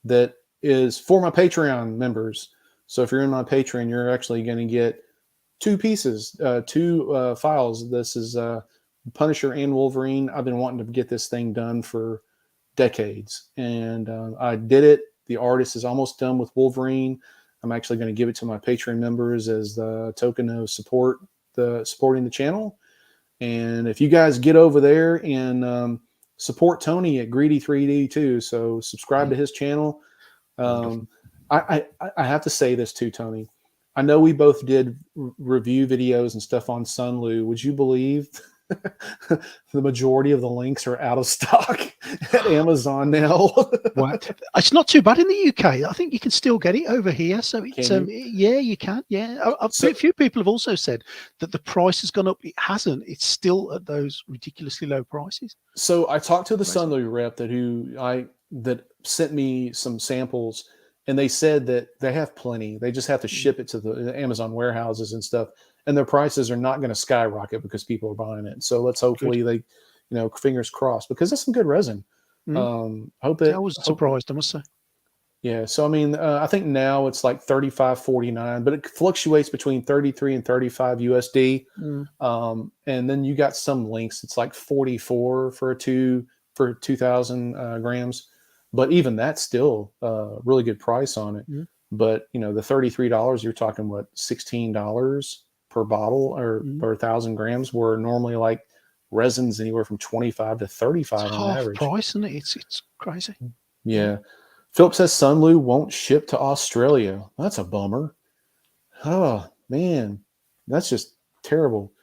that is for my Patreon members. So if you're in my Patreon, you're actually going to get 2 pieces, 2 files. This is Punisher and Wolverine. I've been wanting to get this thing done for decades, and I did it. The artist is almost done with Wolverine. I'm actually going to give it to my Patreon members as the token of supporting the channel. And if you guys get over there and support Tony at Greedy 3D too, so subscribe to his channel. Wonderful. I have to say this too, Tony. I know we both did review videos and stuff on Sunlu. Would you believe the majority of the links are out of stock at Amazon now? What? It's not too bad in the UK. I think you can still get it over here. So it's Can you? yeah, you can. Yeah, a So, few people have also said that the price has gone up. It hasn't. It's still at those ridiculously low prices. so I talked to the Crazy. Sunlu rep that sent me some samples, and they said that they have plenty. They just have to ship it to the Amazon warehouses and stuff, and their prices are not going to skyrocket because people are buying it. So let's hopefully Good. fingers crossed, because that's some good resin. Mm. Hope Yeah, I it was hope surprised, I must say. Yeah, so I mean, I think now it's like 35.49, but it fluctuates between 33 and 35 USD. Mm. And then you got some links. It's like 44 for 2,000 grams, but even that's still a really good price on it. Mm. But the $33, you're talking what, $16 per bottle or Mm. per 1,000 grams, where normally like resins anywhere from 25 to 35 It's on half average. price, isn't it? It's crazy. Yeah. Philip says Sunlu won't ship to Australia. That's a bummer. Oh, man. That's just terrible.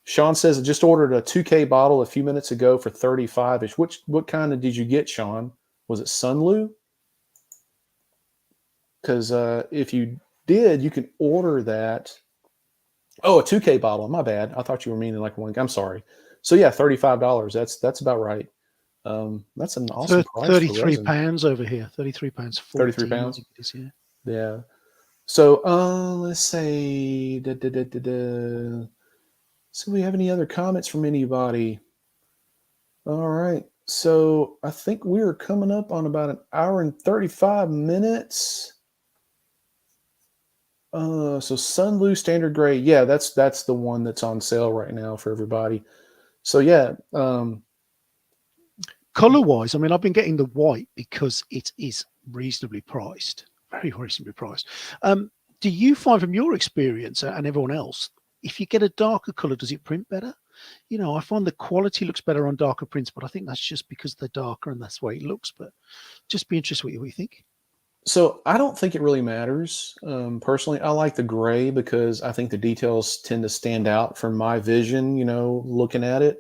Sean says I just ordered a 2K bottle a few minutes ago for 35-ish. What kind of did you get, Sean? Was it Sunlu? Because if you did, you can order that. Oh, a 2K bottle. My bad. I thought you were meaning like one. I'm sorry. So yeah, $35. That's about right. That's an awesome price for resin. £33 over here. £33 33 14, I pounds. think it is. Yeah. Yeah. So let's say, so we have any other comments from anybody? All right. So I think we're coming up on about an hour and 35 minutes. So Sunlu Standard Gray. Yeah, that's the one that's on sale right now for everybody. So yeah, Color wise, I mean, I've been getting the white because it is reasonably priced, very reasonably priced. Do you find from your experience and everyone else, if you get a darker color, does it print better? I find the quality looks better on darker prints, but I think that's just because they're darker and that's the way it looks. But just be interested what you think. So I don't think it really matters. Personally, I like the gray because I think the details tend to stand out from my vision, looking at it.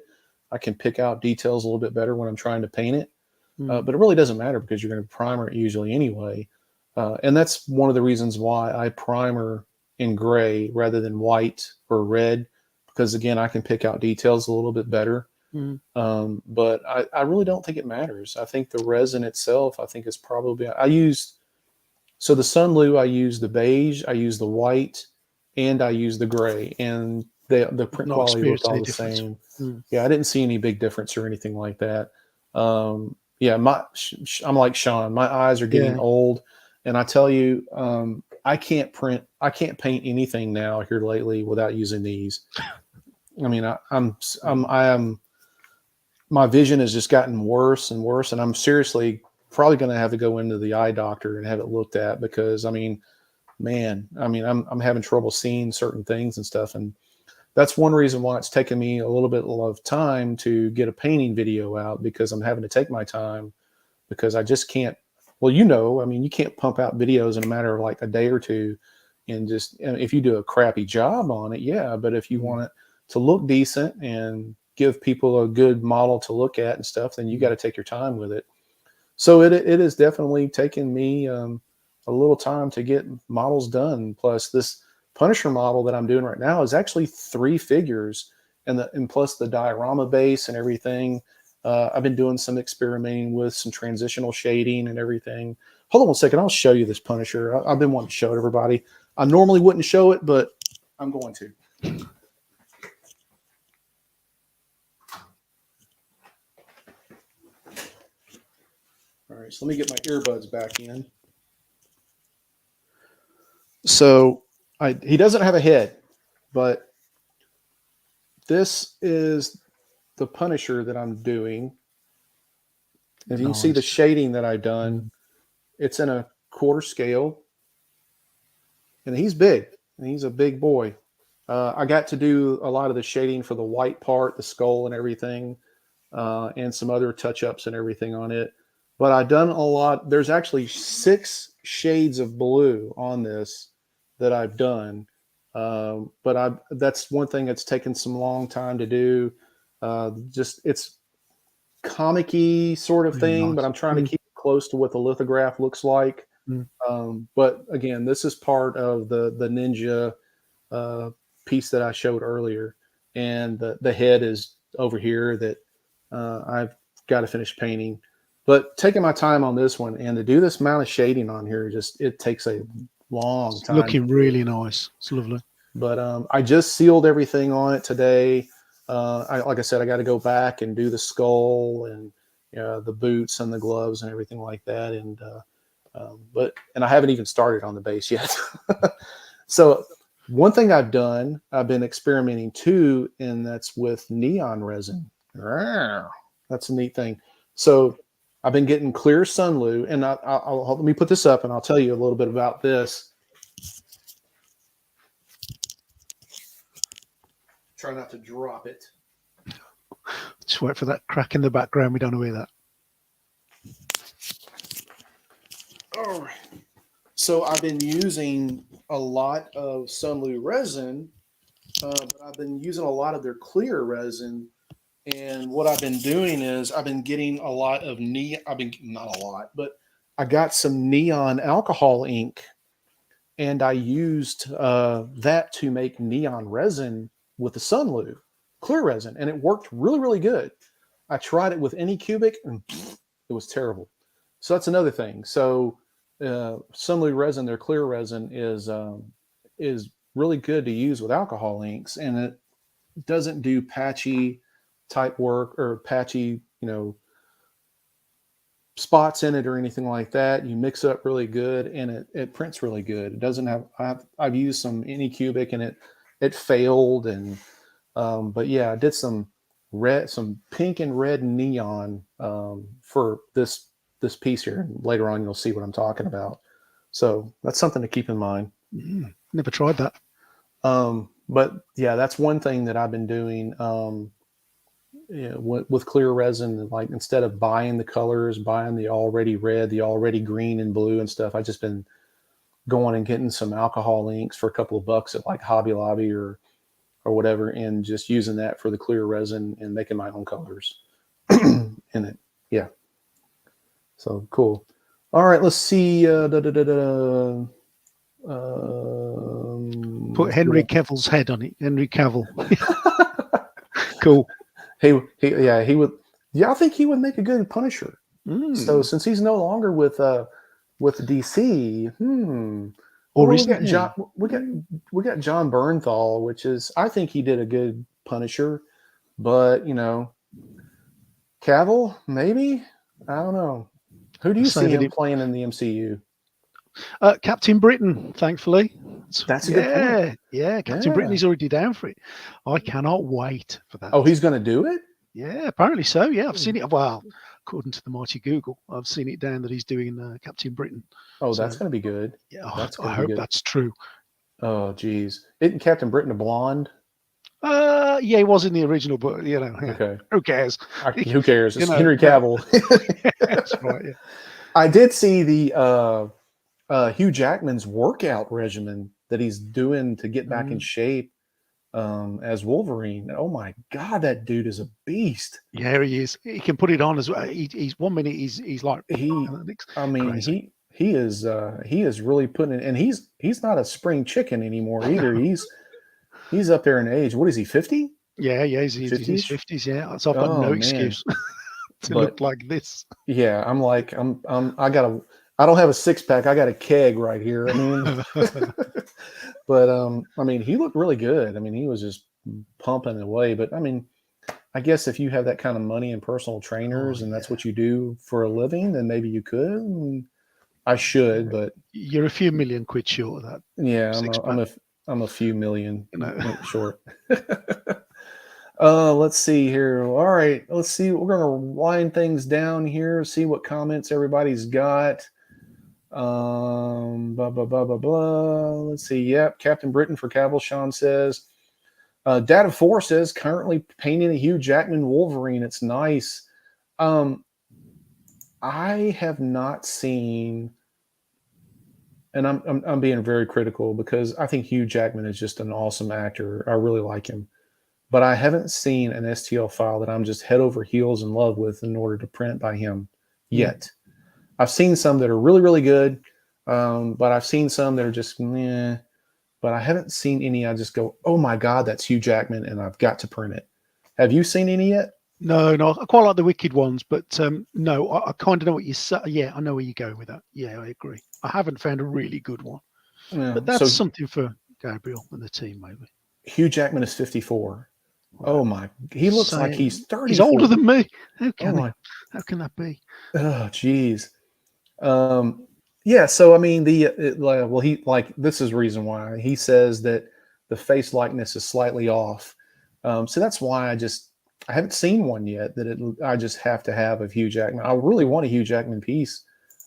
I can pick out details a little bit better when I'm trying to paint it. Mm. But it really doesn't matter because you're going to primer it usually anyway. And that's one of the reasons why I primer in gray rather than white or red, because again, I can pick out details a little bit better. Mm. But I really don't think it matters. I think the resin itself, I think is probably, so the Sunlu, I use the beige, I use the white, and I use the gray, and the print Not quality looked experienced all any the difference. same. Mm. Yeah, I didn't see any big difference or anything like that. Yeah, I'm like Sean. My eyes are getting Yeah. old, and I tell you, I can't paint anything now here lately without using these. I mean, I am. My vision has just gotten worse and worse, and I'm seriously probably going to have to go into the eye doctor and have it looked at because man, I'm having trouble seeing certain things and stuff, and that's one reason why it's taken me a little bit of time to get a painting video out because I'm having to take my time because I just can't. Well, you can't pump out videos in a matter of like a day or two, and if you do a crappy job on it, yeah. But if you want it to look decent and give people a good model to look at and stuff, then you got to take your time with it. So it has definitely taken me a little time to get models done. Plus, this Punisher model that I'm doing right now is actually 3 figures, and plus the diorama base and everything. I've been doing some experimenting with some transitional shading and everything. Hold on one second. I'll show you this Punisher. I've been wanting to show it to everybody. I normally wouldn't show it, but I'm going to. All right, so let me get my earbuds back in. So he doesn't have a head, but this is the Punisher that I'm doing. If you can see the shading that I've done, it's in a quarter scale, and he's big, and he's a big boy. I got to do a lot of the shading for the white part, the skull and everything, and some other touch-ups and everything on it. But I've done a lot. There's actually 6 shades of blue on this that I've done. But that's one thing that's taken some long time to do. It's comic-y sort of Really thing, but nice. I'm trying to keep it close to what the lithograph looks like. But again, this is part of the ninja piece that I showed earlier, and the head is over here that I've got to finish painting. But taking my time on this one, and to do this amount of shading on here, it takes a long time. Looking really nice. It's lovely. But I just sealed everything on it today. Like I said, I got to go back and do the skull and the boots and the gloves and everything like that. And I haven't even started on the base yet. So one thing I've been experimenting too, and that's with neon resin. That's a neat thing. So I've been getting clear Sunlu, and let me put this up, and I'll tell you a little bit about this. Try not to drop it. Just wait for that crack in the background. We don't know where that. All right. So I've been using a lot of Sunlu resin, but I've been using a lot of their clear resin. And what I've been doing is I've been getting a lot of not a lot, but I got some neon alcohol ink, and I used that to make neon resin with the Sunlu clear resin, and it worked really, really good. I tried it with any cubic, and it was terrible. So that's another thing. So Sunlu resin, their clear resin, is really good to use with alcohol inks, and it doesn't do patchy type work or patchy, spots in it or anything like that. You mix it up really good, and it prints really good. It doesn't have. I've used some Anycubic, and it failed, and but yeah, I did some pink and red neon for this piece here. And later on, you'll see what I'm talking about. So that's something to keep in mind. Never tried that. But yeah, that's one thing that I've been doing. With clear resin, like instead of buying the colors, buying the already red, the already green and blue and stuff, I just been going and getting some alcohol inks for a couple of bucks at like Hobby Lobby or whatever, and just using that for the clear resin and making my own colors in it. Yeah. So cool. All right, let's see. Put Henry Cavill's head on it. Henry Cavill. Cool. He would. Yeah, I think he would make a good Punisher. So since he's no longer with DC, Or we isn't got he? John. We got John Bernthal, which is I think he did a good Punisher, but Cavill maybe I don't know. Who do you see him playing in the MCU? Captain Britain, thankfully. That's a good point. Yeah, Captain Britain is already down for it. I cannot wait for that. Oh, he's going to do it? Yeah, apparently so. Yeah, I've seen it. Well, according to the mighty Google, I've seen it down that he's doing Captain Britain. Oh, so, that's going to be good. Yeah, I hope that's true. Oh, geez. Isn't Captain Britain a blonde? Yeah, he was in the original, but okay. Who cares? Who cares? It's Henry Cavill. That's right. Yeah. I did see the Hugh Jackman's workout regimen that he's doing to get back in shape as Wolverine. Oh my God, that dude is a beast. Yeah, he is. He can put it on as well. He's 1 minute he's like crazy. he is really putting it, and he's not a spring chicken anymore either. He's up there in age. What is he, 50? Yeah, he's in his 50s. Yeah, so I've got no excuse to look like this. Yeah, I'm like I don't have a six pack. I got a keg right here. I mean, but I mean, he looked really good. I mean, he was just pumping away. But I mean, I guess if you have that kind of money and personal trainers, and that's what you do for a living, then maybe you could. I should, but you're a few million quid short of that. Yeah, I'm a few million short. Let's see here. All right, let's see. We're gonna wind things down here. See what comments everybody's got. Blah blah blah blah blah. Let's see. Yep, Captain Britain for Cavill. Sean says. Data 4 says currently painting a Hugh Jackman Wolverine. It's nice. I have not seen, and I'm being very critical because I think Hugh Jackman is just an awesome actor. I really like him, but I haven't seen an STL file that I'm just head over heels in love with in order to print by him yet. I've seen some that are really, really good, but I've seen some that are just meh. But I haven't seen any. I just go, oh my God, that's Hugh Jackman, and I've got to print it. Have you seen any yet? No. I quite like the Wicked ones, but no, I kind of know what you say. Yeah, I know where you're going with that. Yeah, I agree. I haven't found a really good one, but that's something for Gabriel and the team, maybe. Hugh Jackman is 54. Oh my, he looks like he's 30. He's older than me. How can that be? Oh, geez. Yeah, so I mean, this is the reason why he says that the face likeness is slightly off. So that's why I haven't seen one yet that I just have to have of Hugh Jackman. I really want a Hugh Jackman piece,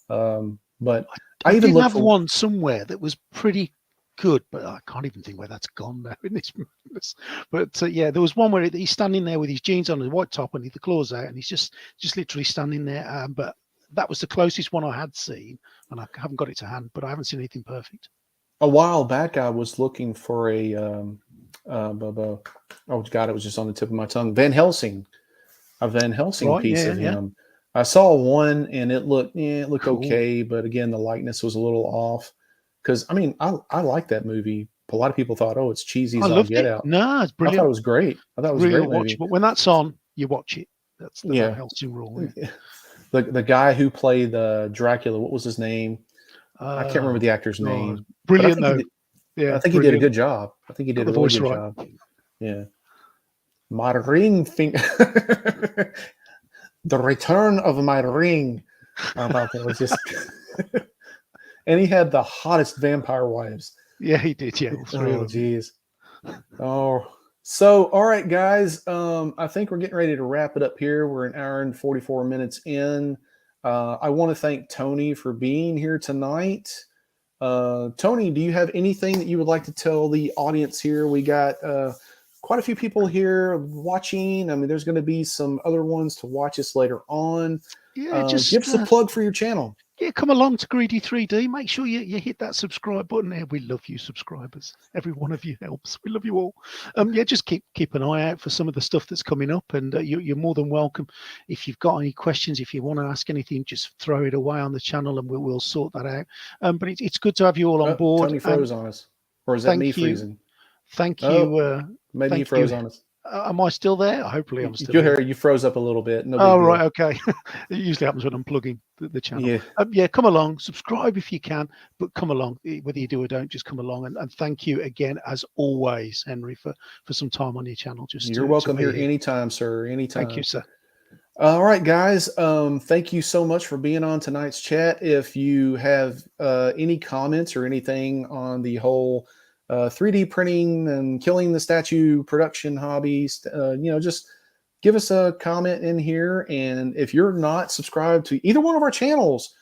but I even did have one somewhere that was pretty good, but I can't even think where that's gone now in this madness. But yeah, there was one where he's standing there with his jeans on, his white top, and the claws out, and he's just literally standing there. But that was the closest one I had seen, and I haven't got it to hand, but I haven't seen anything perfect. A while back, I was looking for a, oh God, it was just on the tip of my tongue. Van Helsing, a Van Helsing piece of him. I saw one, and it looked cool. Okay, but again, the likeness was a little off. Because I mean, I like that movie. A lot of people thought, oh, it's cheesy as all get out. No, it's brilliant. I thought it was great. I thought it was really a great movie. But when that's on, you watch it. That's the Van Helsing rule. Yeah. The guy who played the Dracula, what was his name? I can't remember the actor's name. Brilliant though. I think he did a good job. I think he did a really good job. Yeah. My ring finger. The return of my ring. That was just. And he had the hottest vampire wives. Yeah, he did. Yeah. Oh, geez. Oh. So, all right, guys. I think we're getting ready to wrap it up here. We're an hour and 44 minutes in. I want to thank Tony for being here tonight. Tony, do you have anything that you would like to tell the audience here? We got quite a few people here watching. I mean, there's going to be some other ones to watch us later on. Yeah, Give us a plug for your channel. Yeah, come along to Greedy 3D. Make sure you hit that subscribe button there. We love you, subscribers. Every one of you helps. We love you all. Yeah, just keep an eye out for some of the stuff that's coming up, and you're more than welcome. If you've got any questions, if you want to ask anything, just throw it away on the channel, and we'll sort that out. But it's good to have you all on board. Tony froze on us, or is that me freezing? Thank you. Maybe he froze on us. Am I still there? Hopefully I'm still there. You froze up a little bit. No big deal. Right, okay. It usually happens when I'm plugging the channel. Yeah. Yeah, come along, subscribe if you can, but come along, whether you do or don't, just come along. And thank you again, as always, Henry, for some time on your channel. You're welcome here anytime, sir. Anytime. Thank you, sir. All right, guys. Thank you so much for being on tonight's chat. If you have any comments or anything on the whole 3D printing and killing the statue production hobbies, just give us a comment in here. And if you're not subscribed to either one of our channels,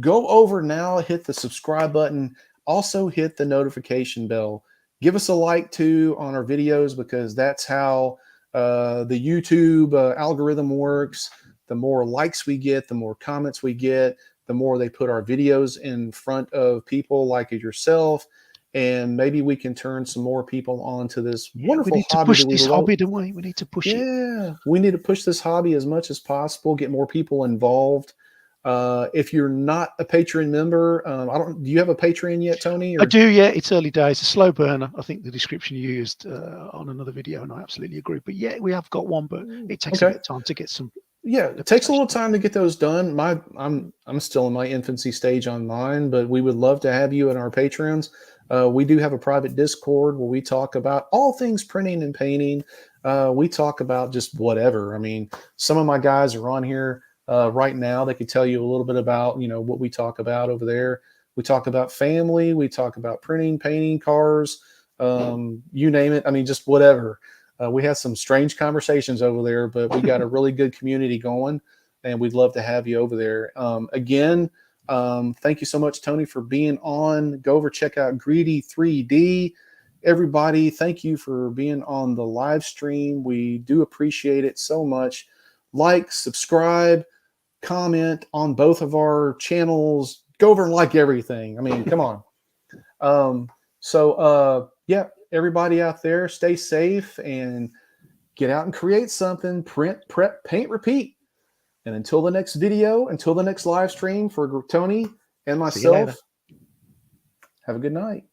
go over now, hit the subscribe button. Also hit the notification bell. Give us a like too on our videos, because that's how the YouTube algorithm works. The more likes we get, the more comments we get, the more they put our videos in front of people like yourself. And maybe we can turn some more people onto this wonderful hobby. We need to push this hobby, don't we? We need to push it. Yeah, we need to push this hobby as much as possible, get more people involved. If you're not a Patreon member, do you have a Patreon yet, Tony? I do, yeah. It's early days, a slow burner. I think the description you used on another video, and I absolutely agree. But yeah, we have got one, but it takes a bit of time to get some. Yeah, it takes a little time to get those done. I'm still in my infancy stage on mine, but we would love to have you in our Patreons. We do have a private Discord where we talk about all things printing and painting. We talk about just whatever. I mean, some of my guys are on here right now. They could tell you a little bit about, what we talk about over there. We talk about family. We talk about printing, painting, cars, you name it. I mean, just whatever. We had some strange conversations over there, but we got a really good community going, and we'd love to have you over there. Again, thank you so much, Tony, for being on. Go over, check out Greedy 3D. Everybody, thank you for being on the live stream. We do appreciate it so much. Like, subscribe, comment on both of our channels. Go over and like everything. I mean, come on. Yeah, everybody out there, stay safe and get out and create something. Print, prep, paint, repeat. And until the next video, until the next live stream for Tony and myself, have a good night.